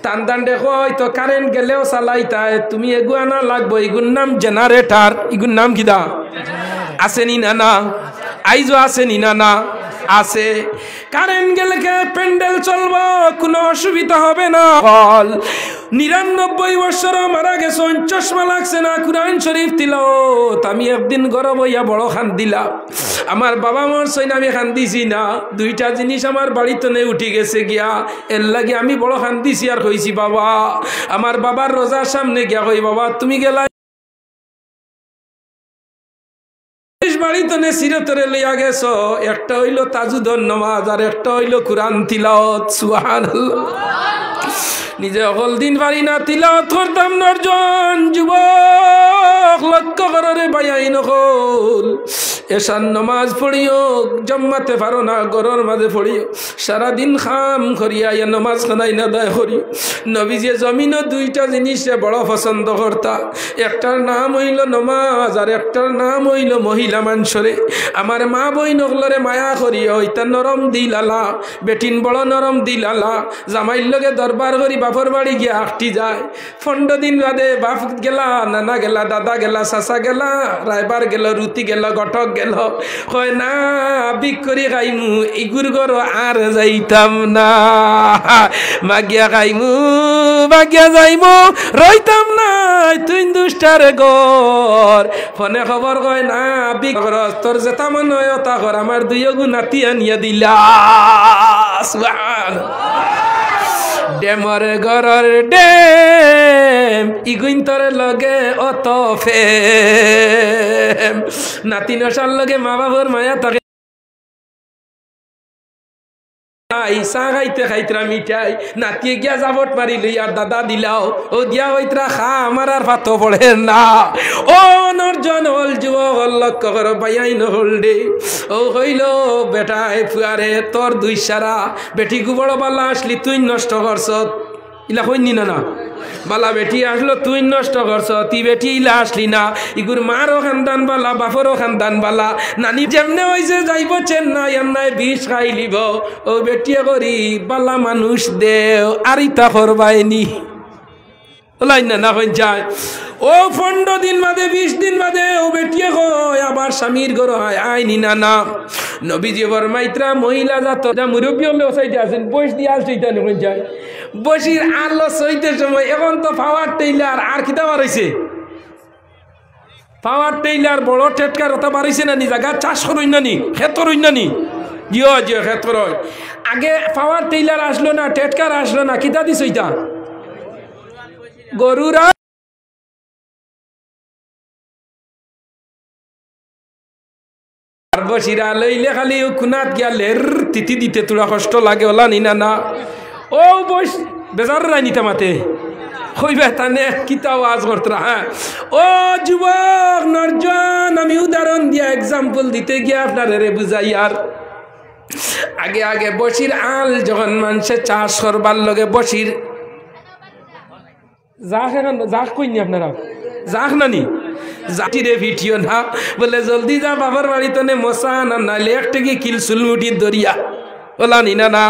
টান টান দেখো হয়তো কারেন্ট গেলেও চালাইতায় তুমি এগু আনা লাগবো। এগুর নাম জেনারেটার, এগুর নাম কিদা আসেনি না না আইজো আসেনি না না আছে। কারেন্ট গেলে প্যান্ডেল চলবো কোনো অসুবিধা হবে না। 99 বছর মারা গেছেন চশমা লাগছে না কুরআন শরীফ তিলাওয়াত। আমি একদিন গরব হইয়া বড় খান দিলাম, আমার বাবা মরছে না আমি খান দিছি না, দুইটা জিনিস আমার বাড়িতে নে উঠি গেছে গিয়া এর লাগে আমি বড় খান দিছি আর কইছি বাবা আমার বাবার রোজার সামনে গিয়া কই বাবা তুমি গেলা বাড়িতে নে সিরতরে লইয়া গেছ, একটা হইল তাজুদর নামাজ আর একটা হইল কুরআন তিলাওয়াত। সুবহানাল্লাহ। নিজে অকল দিন পারি না তিলাওয়াত করতাম নজন যুবক লক্ষ্য করে বাইয়াই নকল এসান নমাজ পড়িও জম্মাতে পারো না গরর মাঝে পড়িও সারাদিন খাম করিয়া ইয়া নমাজ খানাই না দায় করি। নবীজি জমিনও দুইটা জিনিসে বড় পছন্দ করতা, একটার নাম হইল নমাজ আর একটার নাম হইল মহিলা মানুষরে। আমার মা বই নকলরে মায়া করিয়া ওইটা নরম দিল আলা বেটিন বড় নরম দিল আলা জামাইর লগে দরবার করি বাপর বাড়ি গিয়া আটটি যায়। 15 দিন বাদে বাপ গেলা নানা গেলা দাদা গেলা চাচা গেলা রায়বার গেল রুতি গেল গটক গেল কয় না বিক করি খাইমু ইগুর গর আর যাইতাম না মাগিয়া খাইমু মাগিয়া যাইমু রইতাম না তুই দুষ্টার গর ফোনে খবর কয় না বিক তোর যেটা মনে হয় তা কর আমার 2 গুণ নাতি আনিয়া দিলা। ডেমর গরর ডেম ইগুইন তোর লগে অত ফেম নাতি নসার লগে মা বাবার মায়া থাকে চা খাইতে খাইতরা মিঠাই নাতিয়ে গিয়া যাবট মারি লইয়া দাদা দিলাও ও দিয়া হইতরা খা আমার আর ভাতো পড়ে না। ও নর্জন হল যুবক হল লক্ষ্য কর পাইয়াই নহল দে ও হইল বেটাই ফুয়ারে তোর 2 সারা বেটি গুবড় বালা আসলি তুই নষ্ট করছ ইলা হইনি না না বালা বেটি আসলো তুই নষ্ট করছ তুই বেটি ইলা আসলি না ইগুর মারও খানদান বালা বাপরও খানদান বালা নানি যেমনে হয়েছে যাইব চেন্নাই এন্নায় বিষ খাই লিব ও বেটিয়ে করি বালা মানুষ দেও আর ইতা করবাইনি ওলাই না না হইন যায়। ও 15 দিন বাদে 20 দিন বাদে ও বেটিয়ে কয় আবার স্বামীর ঘর হয় আইনি না না নবীজি ফরমাইতরা মহিলা জাত যা মুরব্বী হলে ওসাইতে আছেন বয়স দিয়ে আল সেইটা হইন যায় বসির আলো সইতে সময় এখন তো পাওয়ার টেইলার আর কিতা বার হইছে পাওয়ার টেইলার বড় টেটকার ওটা বাড়িছে না নি জায়গা চাষ করই না নি ক্ষেত করই না নি জিও জিও ক্ষেত করই আগে পাওয়ার টেইলার আসলো না টেটকার আসলো না কিতা দিস ওইটা গরুরা আর বসিরা লইলে খালি খুনাত গিয়ালের তিথি দিতে তোরা কষ্ট লাগে ওলা নিনা না ও বস বেজার রাইনিতা মাতে হইবে তানে কিতা আওয়াজ করতরা হ্যাঁ ও যুবক নরজন আমি উদাহরণ দিয়া এক্সাম্পল দিতে গিয়া আপনারে বুঝাই আর আগে আগে বসির আল যখন মানুষে চাষ করবার লগে বসির যাক কইনি আপনারা যাক নানি জাতিরে ভিটিও না বলে জলদি যা বাবার বাড়িতে নে মশা না নাইলে একটা কি কিল সুলমুটি দরিয়া ওলা নিনা না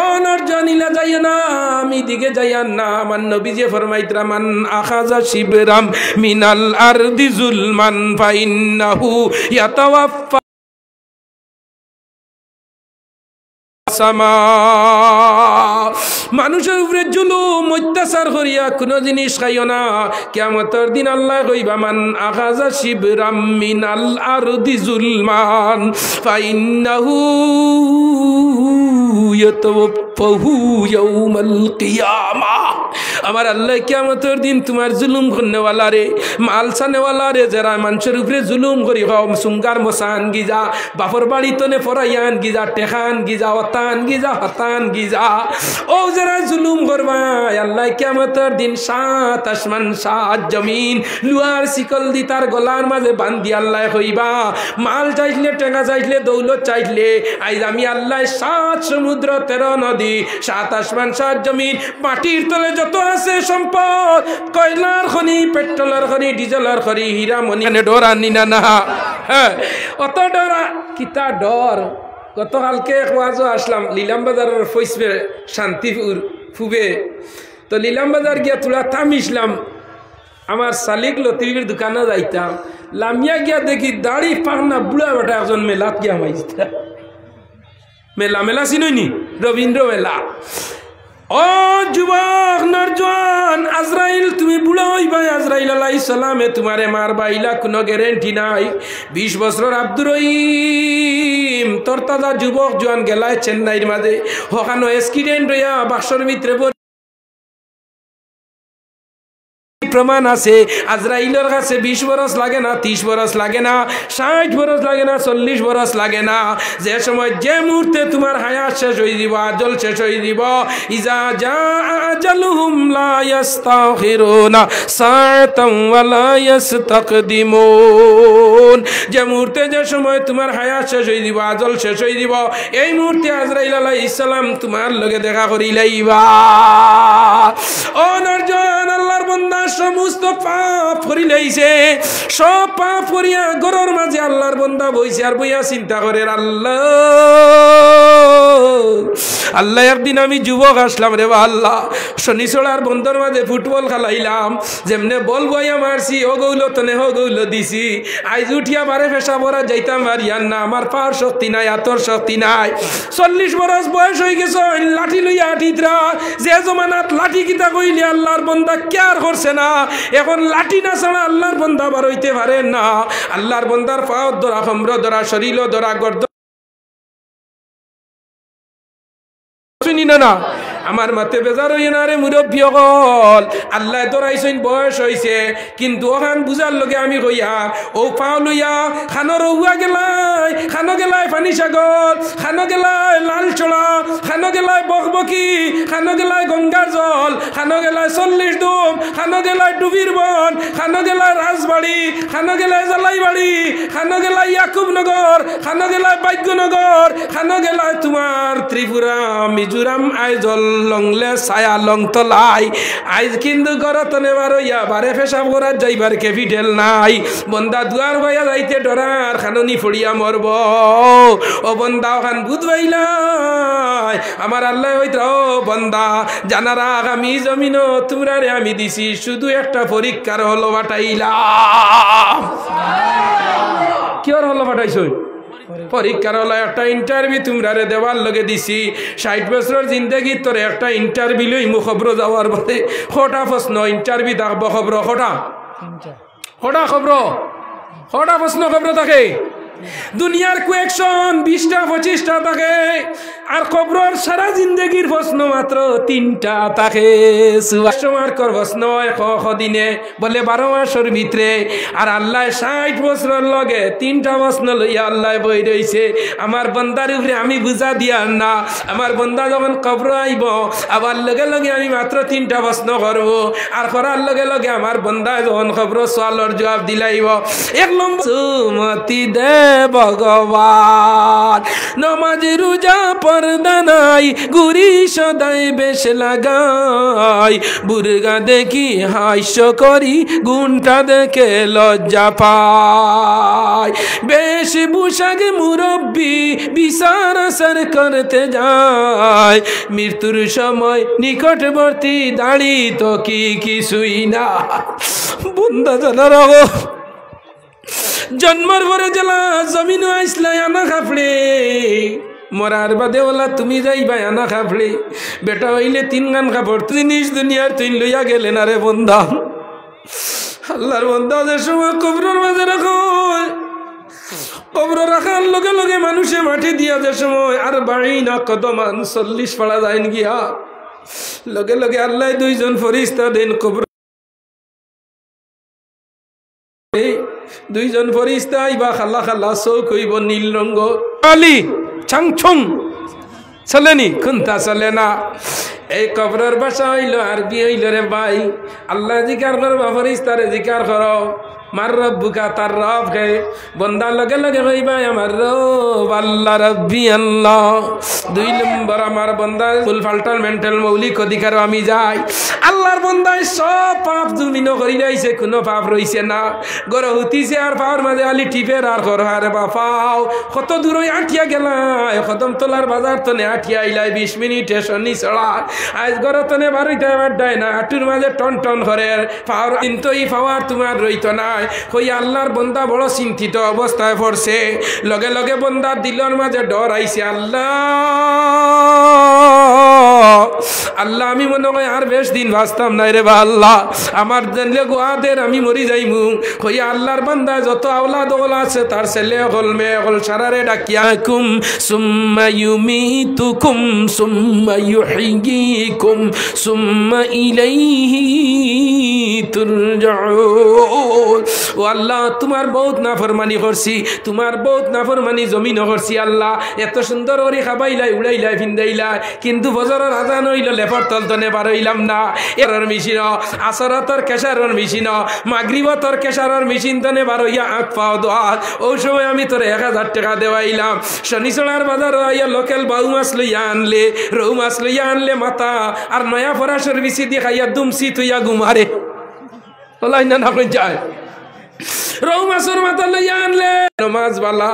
অনর জানিলা যাই না আমি দিকে যাইয়ান না আমার নবী যে ফরমাইতরা মান আখাযা শিবরাম মিনাল আরদি যুলমান ফাইন্নাহু ইয়াতাওয়াফা সামা মানুষের উপরে জুলুম অত্যাচার করিয়া কোনো জিনিস খাইও না কিয়ামতের দিন আল্লাহ কইবা মান আখাযা শিবরাম মিনাল আরদি যুলমান ফাইন্নাহু ইয়াতাওয়াফাহু ইয়াউমাল কিয়ামাহ আমার আল্লাহ কিয়ামতের দিন তোমার জুলুম করনেওয়ালা রে মালসানেওয়ালা রে যারা মানুষের উপরে জুলুম করি সুঙ্গার মশান গিজা বাপর বাড়ি তনে ফরাইয়ান গিজা টেখান গিজা অতান গিজা হতান গিজা ও যারা জুলুম করবা আল্লাহ কিয়ামতের দিন 7 আসমান 7 জমিন লুয়ার শিকল দি তার গলার মাঝে বান্ধি আল্লাহ কইবা মাল চাইলে টাকা চাইলে দৌলত চাইলে আইজ আমি আল্লাহ 7 সমুদ্র 13 নদী 7 আসমান 7 জমিন মাটির তলে যত আছে সম্পদ কয়লার খনি পেট্রোলের খনি ডিজেলের খনি হীরা মনি ডর আনি না না হ্যাঁ অত ডরা কিতা ডর গতকালকে ওয়াজও আসলাম লিলাম বাজারের ফইসবে শান্তিপুর ফুবে তো লিলাম বাজার গিয়া তোলা থামিসলাম আমার শালিক লতির দোকানে যাইতাম লামিয়া গিয়া দেখি দাড়ি পাকনা বুড়া বেটা একজন মেলাত গিয়া মাইস্তা মেলা মেলা চিনইনি রবীন্দ্র মেলা ও যুবক নরজন আজরাইল তুমি বুড়া হইবা আজরাইল আলাইহিস সালামে তোমারে মারবা ইলা কোনো গ্যারান্টি নাই 20 বছরের আব্দুর রহিম তোর তাজা যুবক জোয়ান গেলায় চেন্নাইর মাঝে হকানো অ্যাক্সিডেন্ট হইয়া বাক্সর ভিতরে প্রমাণ আছে আজরাইলের কাছে 20 বরস লাগে না 30 বরস লাগে না 60 বরস লাগে না 40 বরস লাগে না যে সময় যে মুহূর্তে তোমার হায়াত শেষ হয়ে যাব আজল শেষ হয়ে যাব ইজা জা আজালুহুম লা ইস্তাখিরুনা সাআতান ওয়া লা ইস্তাকদিমুন যে মুহূর্তে যে সময় তোমার হায়াত শেষ হয়ে যাব আজল শেষ হয়ে যাব এই মুহূর্তে আজরাইল আলাইহিস সালাম তোমার লগে দেখা করিলাইবা ও নরজন আল্লাহর বান্দা সমস্ত পাপ করিলাইছে সব পাপ করিয়া ঘরের মাঝে আল্লাহর বান্দা বইছে আর বইয়া চিন্তা করে আল্লাহ আল্লাহ একদিন আমি যুবক আসলাম রে আল্লাহ শনিচড়ার বন্দর মাঝে ফুটবল খেলাইলাম যেমনে বল বইয়া মারছি ও গৌল তনে হো গৌল দিছি আইজ উঠিয়া বারে ফেসা ভরা যাইতাম পারিয়ান না আমার পাওয়ার শক্তি নাই আতর শক্তি নাই 40 বরস বয়স হয়ে গেছে লাঠি লইয়া আটিতরা যে জমানাত লাঠি কিতা কইলে আল্লাহর বান্দা কেয়ার করছে না এখন লাঠি না ছাড়া আল্লাহর বান্দা বার হইতে পারে না আল্লাহর বান্দার পাও ধরা কমর ধরা শরীর ধরা গর্দ শুনি না আমার মাতে বেজার হই না রে মুরব্বী হল আল্লাহ দরাইছেন বয়স হইছে কিন্তু ওখান বুঝার লগে আমি কইয়া ও পাও লইয়া খানো রহুয়া গেলাই খানো গেলাই পানি সাগর খানো গেলাই লাল চড়া খানো গেলাই বকবকি খানো গেলাই গঙ্গার জল খানো গেলাই 40 ডুব খানো গেলাই ডুবির বন খানো গেলাই রাজবাড়ি খানো গেলাই জালাইবাড়ি খানো গেলাই ইয়াকুবনগর খানো গেলাই ভাগ্যনগর খানো গেলাই তোমার ত্রিপুরা মিজোরাম আইজল লংলে ছায়া লং তলাই আইজ কিন্তু গরতনে বারইয়া বারে পেশাব করার যাইবার ক্যাপিটাল নাই বন্দা দুয়ার ভাইয়া যাইতে ডরার খাননি ফড়িয়া মরব ও বন্দা ওখান বুধ ভাইলাই আমার আল্লাহ হইতা ও বন্দা জানারা আগামী জমিন তোমরারে আমি দিছি শুধু একটা পরীক্ষার হলো বাটাইলাম কি আর হলো বাটাইছ পরীক্ষার হলো একটা ইন্টারভিউ তোমরা দেওয়ার লগে দিছি 60 বছরের জিন্দগি তোর একটা ইন্টারভিউ লই মুখবর যাওয়ার পরে খোটা প্রশ্ন ইন্টারভিউ দেখব খবর খোটা হঠাৎ খবর হঠাৎ প্রশ্ন খবর থাকে দুনিয়ার কোয়েকশন 20টা 25টা থাকে আর খবরের সারা জিন্দগির প্রশ্ন মাত্র 3টা থাকে সুবাসমার্কর প্রশ্ন দিনে বলে 12 মাসের ভিতরে আর আল্লাহ 60 বছরের লগে 3টা প্রশ্ন লইয়া আল্লাহ বই রইছে আমার বন্দার উপরে আমি বুঝা দিয়ার না আমার বন্দা যখন কবর আইব আবার লগে লগে আমি মাত্র 3টা প্রশ্ন করব আর করার লগে লগে আমার বন্দা যখন খবর সওয়ালের জবাব দিলাইব 1 নম্বর সুমতি দে ভগবান নমাজ রোজা পর্দা নাই গুরি সদাই বেশ লাগাই বুর্গা দেখি হাস্য করি গুণটা দেখে লজ্জা পাই বেশ পোশাক মুরব্বী বিচার আসার করতে যায় মৃত্যুর সময় নিকটবর্তী দাঁড়ি তো কি কিছুই না বন্দা জানার জন্মর পরে জেলা জমিন আইসলাই আনা খাপড়ে মরার বাদে ওলা তুমি যাইবা আনা খাপড়ে বেটা হইলে 3 গান কাপড় জিনিস দুনিয়ার 3 লইয়া গেলেন আরে বন্ধা আল্লাহর বন্ধা যে সময় কবরের মাঝে রাখো কবর রাখার লগে লগে মানুষে মাটি দিয়া যে সময় আর বাড়ি না কদমান 40 পাড়া যাইন গিয়া লগে লগে আল্লাহ 2 জন ফেরেশতা দেন কবর 2 জন ফেরেশতা আইবা খালা খালা চোখ হইব নীল রঙ আলি ছাংছং চলেনি খুনতা চলে না এই কবরের ভাষা হইল আরবি হইল রে ভাই আল্লাহ জিকার করবা ফেরেশতারে জিকার করো মার রব্বুকা তার রব কে বন্দা লগে লগে হইবা আমার রব আল্লাহ রব্বি আল্লাহ 2 নম্বর আমার বন্দা ফুল ফাল্টাল মেন্টাল মৌলিক অধিকার আমি যাই আল্লাহর বন্দায় সব পাপ জমিন করি যাইছে কোনো পাপ রইছে না গর হতিছে আর পাওয়ার মাঝে আলি টিপের আর ঘর হারে বাপাও কত দূরে আঠিয়া গেলাই কদম তোলার বাজার তনে আঠিয়া আইলাই 20 মিনিটে শনি চড়া আজ ঘর তনে বারোইতে আমার দেয় না আটুর মাঝে টন টন করে পাওয়ার কিন্তু এই পাওয়ার তোমার রইত না কই আল্লাহর বন্দা বড় চিন্তিত অবস্থায় পড়ছে লগে লগে বন্দার দিলের মাঝে ডর আইছে আল্লাহ আল্লাহ আমি মনে হয় আর বেশ দিন বাঁচতাম নাই রে বা আল্লাহ আমার জানলে গোয়াদের আমি মরি যাইমু কই আল্লাহর বান্দা যত আওলাদ ওলা আছে তার ছেলে হল মেয়ে হল সারারে ডাকিয়াকুম সুম্মা ইউমিতুকুম সুম্মা ইউহয়িকুম সুম্মা ইলাইহি তুরজাউন ও আল্লাহ তোমার বহুত নাফরমানি করছি তোমার বহুত নাফরমানি জমিন করছি আল্লাহ এত সুন্দর করে খাবাইলাই উড়াইলাই ফিন্দাইলাই কিন্তু ফজরের আজান হইল লেফর তলতনে বার হইলাম না এরর মেশিন আসরতর কেশারর মেশিন মাগরিবতর কেশারর মেশিন তনে বার হইয়া আঁক পাও দোয়াত ওই সময় আমি তোর 1000 টাকা দেওয়াইলাম শনিচড়ার বাজার হইয়া লোকাল বাউ মাছ লইয়া আনলে রৌ মাছ লইয়া আনলে মাথা আর নয়া ফরাসর বিসি দিয়ে খাইয়া দুমসি তুইয়া ঘুমারে ওলাই না না যায় রৌ মাছের মাথা লইয়া আনলে নমাজ বালা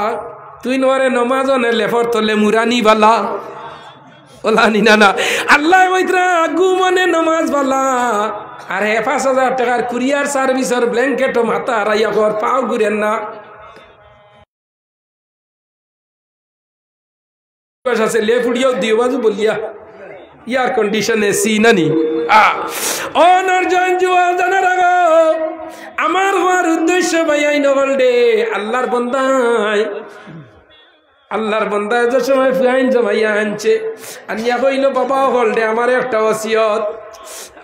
তুই নরে নমাজ নে লেফর তলে মুরানি বালা ওলানি না না আল্লাহ মৈত্রা গুমনে নমাজ বালা আর 5000 টাকার কুরিয়ার সার্ভিসের ব্ল্যাঙ্কেট মাথা হারাইয়া ঘর পাও ঘুরেন না আছে লে ফুড়িয়াও দিও বাজু বলিয়া এয়ার কন্ডিশন এসি নানি ও নরজন জুয়া জানার আগো আমার হওয়ার উদ্দেশ্য ভাইয়াই নগল ডে আল্লাহর বন্দায় যে সময় ফুয়াইন জমাইয়া আনছে আনিয়া কইল বাবা হল ডে আমার একটা ওসিয়ত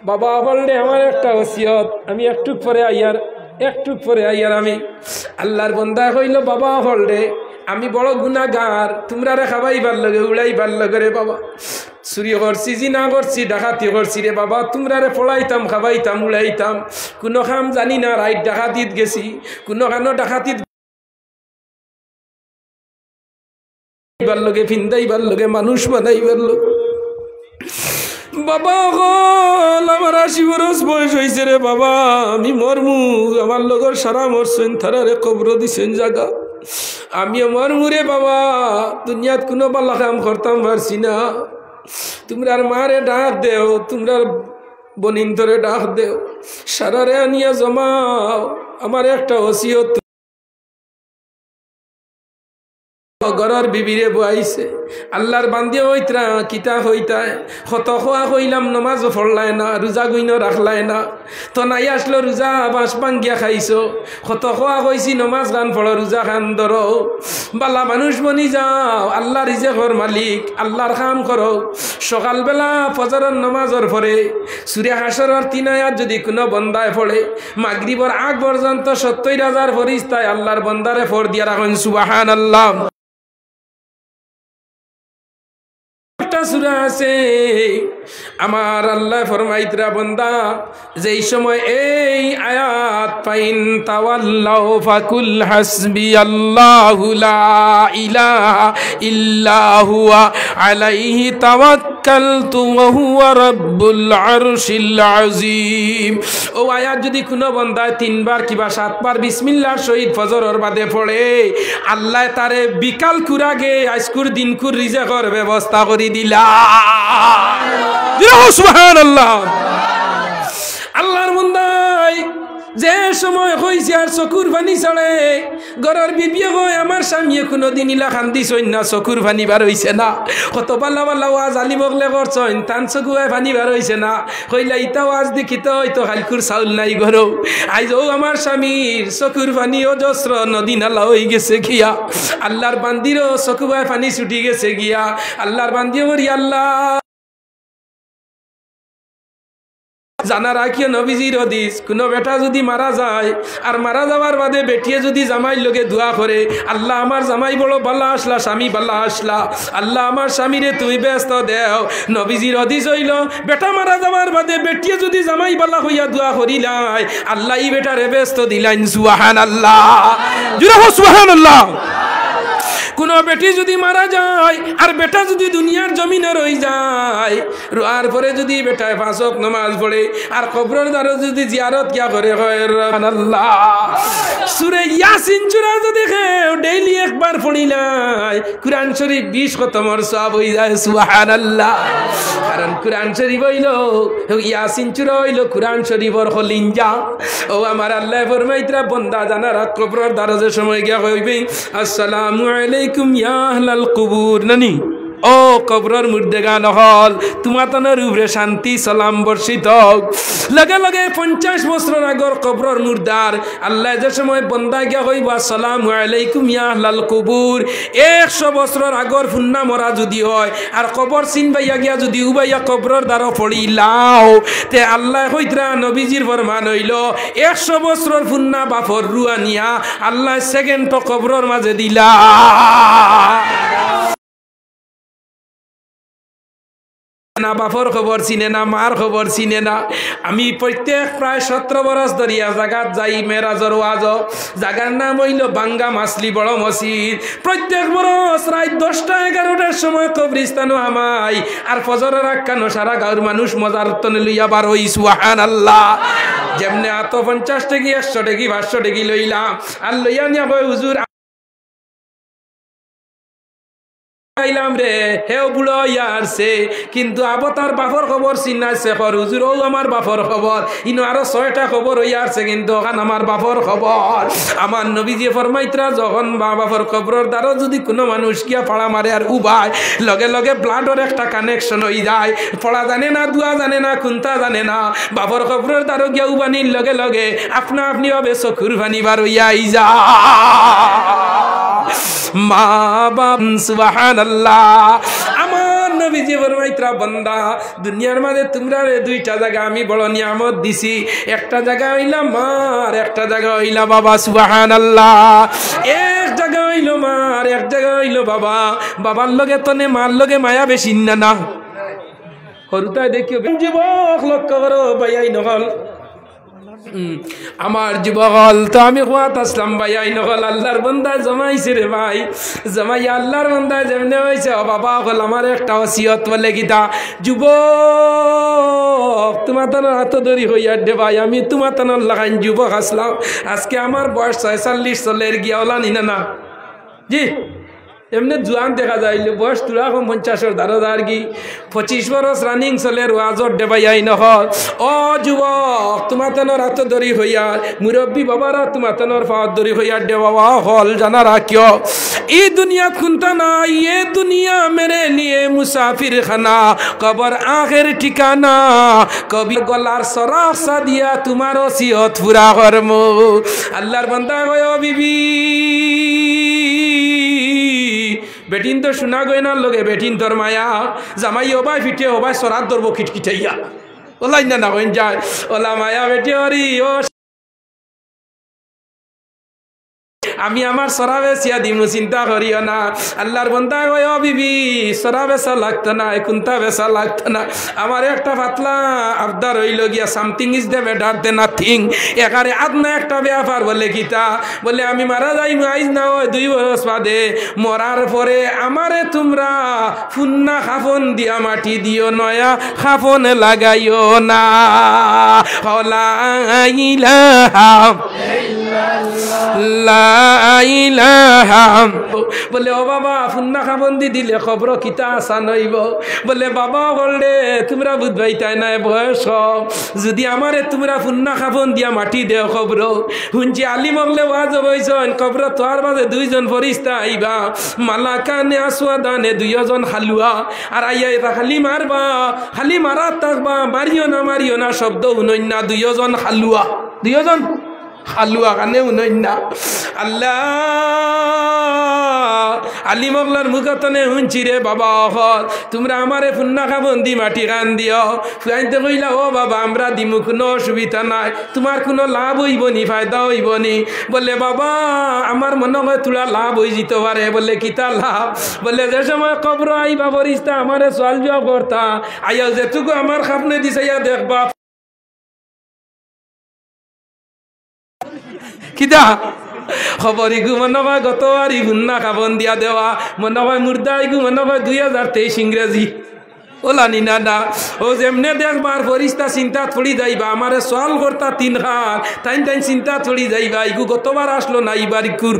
বাবা হল ডে আমার একটা ওসিয়ত আমি একটু পরে আইয়ার আমি আল্লাহর বন্দায় কইল বাবা হল ডে আমি বড় গুনাহগার তোমরা রে খাবাইবার লগে উড়াইবার লগে রে বাবা চুরি করছি জিনা করছি ডাকাতি করছি রে বাবা তোমরা রে পড়াইতাম খাবাইতাম উড়াইতাম কোনো কাম জানি না রাইট ডাকাতিত গেছি কোনো কানো ডাকাতিত লগে ফিন্দাইবার লগে মানুষ বানাইবার লগে বাবা হল আমার 80 বছর বয়স হয়েছে রে বাবা আমি মরমু আমার লগর সারা মরছেন তারারে কবর দিছেন জায়গা আমি আমার মুরে বাবা দুনিয়াত কোনো বালা কাম করতাম পারছি না তোমরা মারে ডাক দেও তোমরা বনিন্তরে ডাক দেও সারারে আনিয়া জমাও আমার একটা ওসিয়ত ঘরের বিবিরে বয়াইছে আল্লাহর বান্দিয়ে হইতরা কিতা হইতায় কত খোয়া কইলাম নমাজ পড়লাই না রোজা গুইন রাখলাই না তো নাই আসলো রোজা বাঁশ ভাঙ্গিয়া খাইছো কত খোয়া কইছি নমাজ গান পড়ো রোজা খান ধরো বালা মানুষ বনি যাও আল্লাহ রিজেকর মালিক আল্লাহর কাম করো সকালবেলা ফজরের নমাজের পরে সূরা হাসরের 3 আয়াত যদি কোনো বন্দায় পড়ে মাগরিবের আগ পর্যন্ত 70,000 ফেরেশতায় আল্লাহর বান্দারে ফর দিয়া রাখেন সুবহানাল্লাহ। সূরা আছে আমার আল্লাহ ফরমাইতরা বান্দা যেই সময় এই আয়াত পাইন তাওয়াল্লাউ ফাকুল হাসবিয়াল্লাহু লা ইলাহা ইল্লা হুয়া আলাইহি তাওয়াক্কালতু ওয়া হুয়া রাব্বুল আরশিল আযীম। ও আয়াত যদি কোনো বান্দায় 3 বার কিবা 7 বার বিসমিল্লাহর সহিত ফজরের বাদে পড়ে আল্লাহ তারে বিকাল কুরাগে আজকুর দিনকুর রিজেকের ব্যবস্থা করে দিলা। সুবহানাল্লাহ। আল্লাহর বান্দাই যে সময় হইছে আর চকুর পানি ছাড়ে ঘরের বিবিয়ে কয় আমার স্বামীয়ে কোনোদিন ইলা খান্দি সইন না চকুর পানি বার হইছে না কত বাল্লা বাল্লা ওয়াজ আলি বগলে করছইন তান চকুয়ায় পানি বার হইছে না কইলা ইতা ওয়াজ দেখি তো হয়তো হালকুর চাউল নাই ঘরও আইজ ও আমার স্বামীর চকুর পানি অজস্র নদী নালা হয়ে গেছে গিয়া আল্লাহর বান্দিরও চকুয়ায় পানি ছুটি গেছে গিয়া আল্লাহর বান্দিও বলি আল্লাহ জানা রাখিও নবীজির হাদিস কোনো বেটা যদি মারা যায় আর মারা যাওয়ার বাদে বেটিয়ে যদি জামাই লগে দোয়া করে আল্লাহ আমার জামাই বড় বালা আসলা স্বামী বালা আসলা আল্লাহ আমার স্বামীরে তুমি ব্যস্ত দেও নবীজির হাদিস হইল বেটা মারা যাওয়ার বাদে বেটিয়ে যদি জামাই বালা হইয়া দোয়া করিলাই আল্লাহ ই বেটারে ব্যস্ত দিলাইন সুবহানাল্লাহ জুড়ে হো সুবহানাল্লাহ। কোনো বেটি যদি মারা যায় আর বেটা যদি দুনিয়ার জমিনে রই যায় রোয়ার পরে যদি বেটায় 5 ওয়াক্ত নামাজ পড়ে আর কবরের দ্বারা যদি জিয়ারত কিয়া করে হয় সুবহানাল্লাহ। সূরা ইয়াসিন চূড়া যদি ডেইলি একবার পড়িলাই কুরআন শরীফ 20 খতমের সওয়াব হই যায় সুবহানাল্লাহ। কারণ কুরআন শরীফ হইল ইয়াসিন চূড়া হইল কুরআন শরীফের খলিঞ্জা। ও আমার আল্লাহ ফরমাইতরা বান্দা জানারা কবরের দ্বারা যে সময় গিয়া কইবে আসসালামু আলাইকুম ইয়া আহলাল কুবুর নানি ও কবরের মুর্দেগান হল তোমার উপরে শান্তি সালাম বর্ষিত লগে লগে 50 বছর আগর কবরের মুর্দার আল্লাহ যে সময় বন্দা গিয়া কইব আসসালামু আলাইকুম ইয়া আহলাল কুবুর 100 বছর আগর ফুন্না মরা যদি হয় আর কবর চিন বাইয়া গিয়া যদি উবাইয়া কবরের দ্বারা পড়িলাও তে আল্লাহ কইতরা নবীজির ফরমান হইল 100 বছর ফুন্না বাফর রুয়ানিয়া আল্লাহ সেকেন্ড তো কবরের মাঝে দিলা। না বাপর খবর চিনে না মার খবর চিনে না। আমি প্রত্যেক প্রায় 17 বরস ধরিয়া জায়গাত যাই মেরাজর ওয়াজ জায়গার নাম হইল বাঙ্গা মাসলি বড় মসজিদ। প্রত্যেক বরস রাত 10টা 11টার সময় কবরিস্তানও আমাই আর ফজরের আক্কানো সারা গাঁর মানুষ মজার তনে লইয়া বার হই সুবহানাল্লাহ। যেমনে আত 50 টাকি 100 টাকি 500 টাকি লইলাম আর লইয়া নিয়া কই হুজুর আইলাম রে হেও বুড়ো ইয়ারছে কিন্তু আবো তার বাপর খবর চিনাইছে কর হুজুর ও আমার বাপর খবর ইনো আরো 6টা খবর হইয়ারছে কিন্তু ওখান আমার বাপর খবর। আমার নবীজি ফরমাইতরা যখন বাপর খবরের দ্বারা যদি কোনো মানুষ গিয়া পড়া মারে আর উবায় লগে লগে ব্লাডের একটা কানেকশন হয়ে যায় পড়া জানে না দুয়া জানে না খুন্তা জানে না বাপর খবরের দ্বারা গিয়া উবানির লগে লগে আপনা আপনি ভাবে চকুর পানি বার হইয়া যা মা বাপ সুবহানাল্লাহ। আমার নবীজি ফরমাইতরা বান্দা দুনিয়ার মাঝে তোমরা 2টা জায়গা আমি বড় নিয়ামত দিছি একটা জায়গা হইলা মা আর একটা জায়গা হইলা বাবা সুবহানাল্লাহ। এক জায়গা হইল মা আর এক জায়গা হইল বাবা। বাবার লগে তনে মার লগে মায়া বেশি না হরুতায় দেখিও যুবক লক্ষ্য করো ভাইয়াই নহল আমার যুবকল তো আমি খুয়াত আসলাম ভাই আই নকল আল্লাহর বান্দা জমাইছে রে ভাই জমাই আল্লাহর বান্দা যেমনে হয়েছে ও বাবা হল আমার একটা ওসিয়ত বলে গীতা যুবক তোমার তো এত দেরি হইয়া দে ভাই আমি তোমার তো লাগাইন যুবক আসলাম আজকে আমার বয়স 46 চলের গিয়া ওলা নিনা না জি এমনি জুয়ান দেখা যাইল বয়স তুলা কম 50-এর দারোদার কি 25 বরস রানিং চলে ওয়াজর দেবাই আই নহল ও যুবক তোমাতনর হাত ধরি হইয়া মুরব্বী বাবারা তোমাতনর পাওয়ার ধরি হইয়া দেওয়া হল জানা রাখিও এই দুনিয়াত খুনতা নাই এ দুনিয়া মেরে নিয়ে মুসাফির খানা কবর আখের ঠিকানা কবি গলার সরাখ সাদিয়া তোমার ওসিয়ত পুরা করম আল্লাহর বান্দা গয় বিবি বেটিন তো শোনা গয়নার লগে বেটিন তোর মায়া জামাই ওবাই ফিটে ওবাই সরাত ধরবো খিটখিটাইয়া ওলাই না কইন যায় ওলা মায়া বেটি হরি ও আমি আমার সরা বেসিয়া দিমু চিন্তা করিও না আল্লাহর বান্দা কয় ও বিবি সরা বেসা লাগতো না কুন্তা বেসা লাগতো না আমার একটা পাতলা আবদার হইল গিয়া something is the better than nothing একারে আদনা একটা ব্যাপার বলে গীতা বলে আমি মারা যাই আইজ না ওই 2 বছর বাদে মরার পরে আমারে তোমরা ফুন্না খাফন দিয়া মাটি দিও নয়া খাফন লাগাইও না লা ইলাহা ইল্লাল্লাহ বলে ও বাবা ফুন্না খাবন্দি দিলে খবর কিতা আসান হইব বলে বাবা বললে তোমরা বুঝবাই তাই না বয়স যদি আমারে তোমরা ফুন্না খাবন দিয়া মাটি দেও খবর শুনছি আলি মগলে ওয়াজ হইছন খবর তোর মাঝে 2 জন ফরিস্তা আইবা মালাকানে আসওয়াদানে 2 জন হালুয়া আর আইয়া এটা খালি মারবা খালি মারা থাকবা মারিও না শব্দ শুনই না 2 জন হালুয়া 2 জন হালুয়া কানে উনই না আল্লাহ আলী মগলার মুখতনে শুনছি রে বাবা হল তোমরা আমারে ফুন্না খাবন্দি মাটি কান দিও ফুয়াইতে কইলা ও বাবা আমরা দিমু কোনো অসুবিধা নাই তোমার কোনো লাভ হইব নি ফায়দা হইব নি বলে বাবা আমার মনে হয় তোরা লাভ হয়ে যেতে পারে বলে কিতা লাভ বলে যে সময় কবর আইবা ফরিস্তা আমারে সোয়াল জবাব করতা আইয়া যেটুকু আমার খাপনে দিছে ইয়া দেখবা কিদা খবর ইগু মনে হয় গত আর ইগুন্না খাবন দিয়া দেওয়া মনে হয় মুর্দা ইগু মনে হয় 2023 ইংরেজি ওলানি না না ও যেমনে দেখবার ফরিস্তা চিন্তা থড়ি যাইবা আমারে সওয়াল করতা 3 খান তাই চিন্তা থড়ি যাইবা ইগু গতবার আসলো না এইবার ইকুর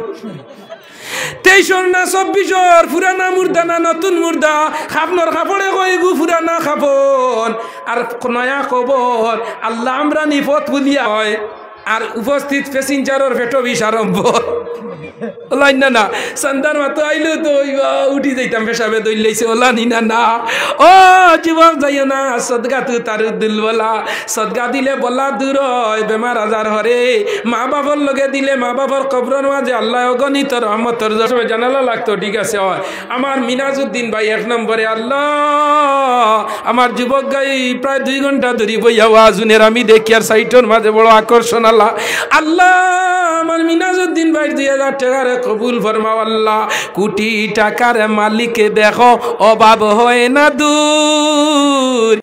23 না 24 পুরানা মুর্দা না নতুন মুর্দা খাপনর কাপড়ে কই গু পুরানা খাপন আর নয়া কবর আল্লাহ আমরা নিফত বলিয়া হয় আর উপস্থিত প্যাসেঞ্জারের পেটো বিষ আরম্ভ ওলাই না সন্ধ্যার মতো আইলো তো উঠি যাইতাম পেশাবে দইলাইছে ওলানি না ও যুবক যাইও না সদগা তু তার দিল বলা সদগা দিলে বলা দূর হয় বেমার আজার হরে মা বাবার লগে দিলে মা বাবার কবরের মাঝে আল্লাহ অগণিত রহমতর সময় জানালা লাগতো ঠিক আছে হয় আমার মিনাজউদ্দিন ভাই 1 নম্বরে আল্লাহ আমার যুবক গাই প্রায় 2 ঘন্টা ধরে বইয়া ওয়াজুনের আমি দেখি আর সাইটের মাঝে বড় আকর্ষণ আল্লাহ আমার মিনাজউদ্দিন ভাই 2000 টাকার কবুল ফরমাও আল্লাহ কোটি টাকার মালিক দেখো অভাব হয় না দূর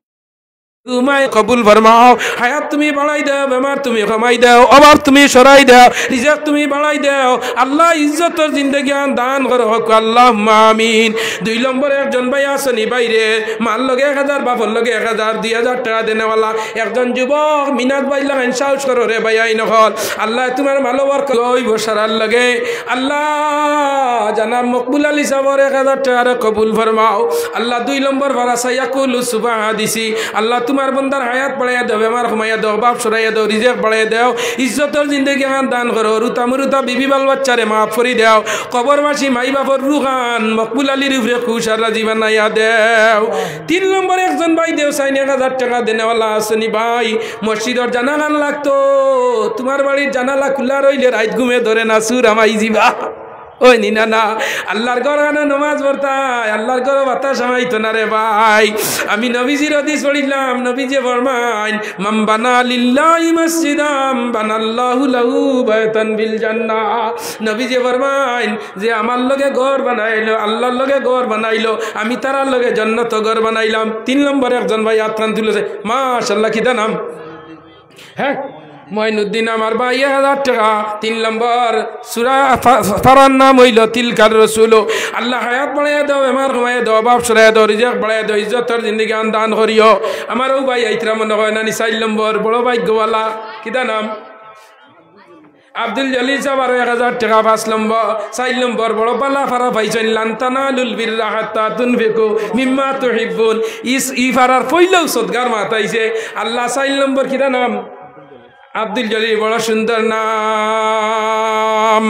তুমি কবুল ফরমাও হায়াত তুমি বাড়াই দাও বেমার তুমি কমাই দাও অভাব তুমি সরাই দাও রিজিক তুমি বাড়াই দাও আল্লাহ ইজ্জতের জিন্দেগি দান করো আল্লাহুম্মা আমিন 2 নম্বরে একজন ভাই আসনি বাইরে মাল লগে 1000 বাপর লগে 1000 2000 টাকা দেনেওয়ালা একজন যুবক মিনাত ভাই লাগান সাহস করো রে ভাই আই নহল আল্লাহ তোমার ভালো বরকত ওই বসারার লগে আল্লাহ জানাব মকবুল আলী সাহেবের 1000 টাকা কবুল ফরমাও আল্লাহ 2 নম্বর ফারাসা ইয়াকুলু সুবহান দিছি আল্লাহ তোমার বন্দার হায়াত বাড়াইয়া দাও বেমার কমাইয়া দাও বাপ সরাইয়া দাও রিজিক বাড়াইয়া দাও ইজ্জতের জিন্দেগি দান করো রুতা বিবি বাল বাচ্চারে মাফ করি দাও কবরবাসী মাই বাপর রুহান মকবুল আলীর উপরে খুশ আর রাজি বানাইয়া দেও 3 নম্বর একজন ভাই দেও সাইন 1000 টাকা দেনেওয়ালা আসনি ভাই মসজিদের জানালা লাগতো তোমার বাড়ির জানালা খোলা রইলে রাত ঘুমে ধরে না সুর আমাই জিবা ওই নিনা না আল্লাহর ঘর গানে নামাজ পড়তায় আল্লাহর ঘর বাতাস সামাইতো না রে ভাই আমি নবীজির হাদিস পড়িলাম নবীজি ফরমান মান বানা লিল্লাহি মসজিদাম বানাল্লাহু লাহু বাইতান বিল জান্নাহ নবীজি ফরমান যে আমার লগে ঘর বানাইলো আল্লাহর লগে ঘর বানাইলো আমি তার লগে জান্নাত ঘর বানাইলাম 3 নম্বরে একজন ভাই আত্রান তুলেছে মাশাআল্লাহ কি নাম হ্যাঁ মঈনুদ্দিন আমার ভাই 1000 টাকা 3 নম্বর সূরা ফারান নাম হইল তিলকার রাসূল আল্লাহ হায়াত বাড়াইয়া দাও বেমার কমাইয়া দাও বাপ সরাইয়া দাও রিজিক বাড়াইয়া দাও ইজ্জতের জিন্দেগি দান করিও আমার ও ভাই আইতরা মনে হয় না 4 নম্বর বড় ভাগ্যওয়ালা কিদা নাম আব্দুল জলিল সাহেব আরো 1000 টাকা 5 নম্বর 4 নম্বর বড় পালা ফারা পাইছেন লান্তানালুল বিররা হাত্তা তুনফিকু মিম্মা তুহিব্বুন ই ফারার পয়লাও সদগার মাতাইছে আল্লাহ 4 নম্বর কিরা নাম আব্দুল জলিল বড় সুন্দর নাম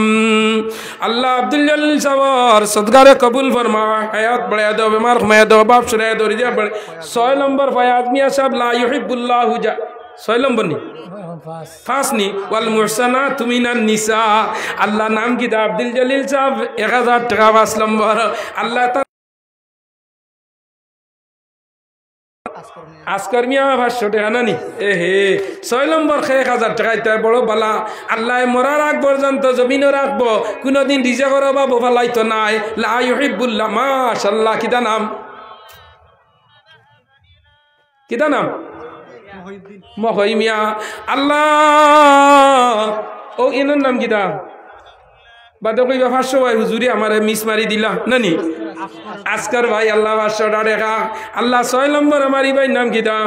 আল্লাহ আব্দুল জলিল সাহেব সদগারে কবুল ফরমা হায়াত বড়ায়া দাও বিমার ঘুমায়া দাও বাপ শুনায়া দাও রিজা বড় 6 নম্বর ফায়াজ মিয়া সাহেব লা ইউহিব্বুল্লাহু 6 নম্বর নি ফাসনি ওয়াল মুহসানাতু মিনান নিসা আল্লাহ নাম কি দা আব্দুল জলিল সাহেব 1000 টাকা 5 নম্বর আল্লাহ আজকর মিয়া 500 টাকা নানি এ হে 6 নম্বর 1000 টাকা এটা বড় বালা আল্লাহ মরার আগ পর্যন্ত জমিনে রাখবো কোনদিন রিজেকের অভাব ফলাইতো নাই লা ইউহিব্বুল্লাহ মাশাআল্লাহ কিদা নাম মহিমিয়া আল্লাহ ও এনার নাম কিদা বাদে কইবা 500 ভাই হুজুরি আমারে মিস মারি দিলা নানি আজকার ভাই আল্লাহ 500 টাকা আল্লাহ 6 নম্বর আমারি ভাই নাম কিদা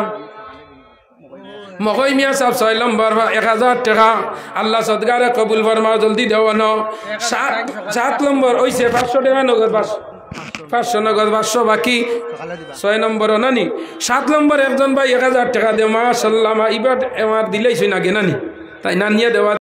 মহিমিয়া সাহেব 6 নম্বর 1000 টাকা আল্লাহ সদগারে কবুল ফরমাও জলদি দেওয়ানো 7 নম্বর ওইছে 500 টাকা নগদ 500 নগদ 500 বাকি 6 নম্বর নানি 7 নম্বর একজন ভাই 1000 টাকা দে মাশাআল্লাহ এবার আমার দিলেইছ না গে নানি তাই না নিয়ে দেওয়া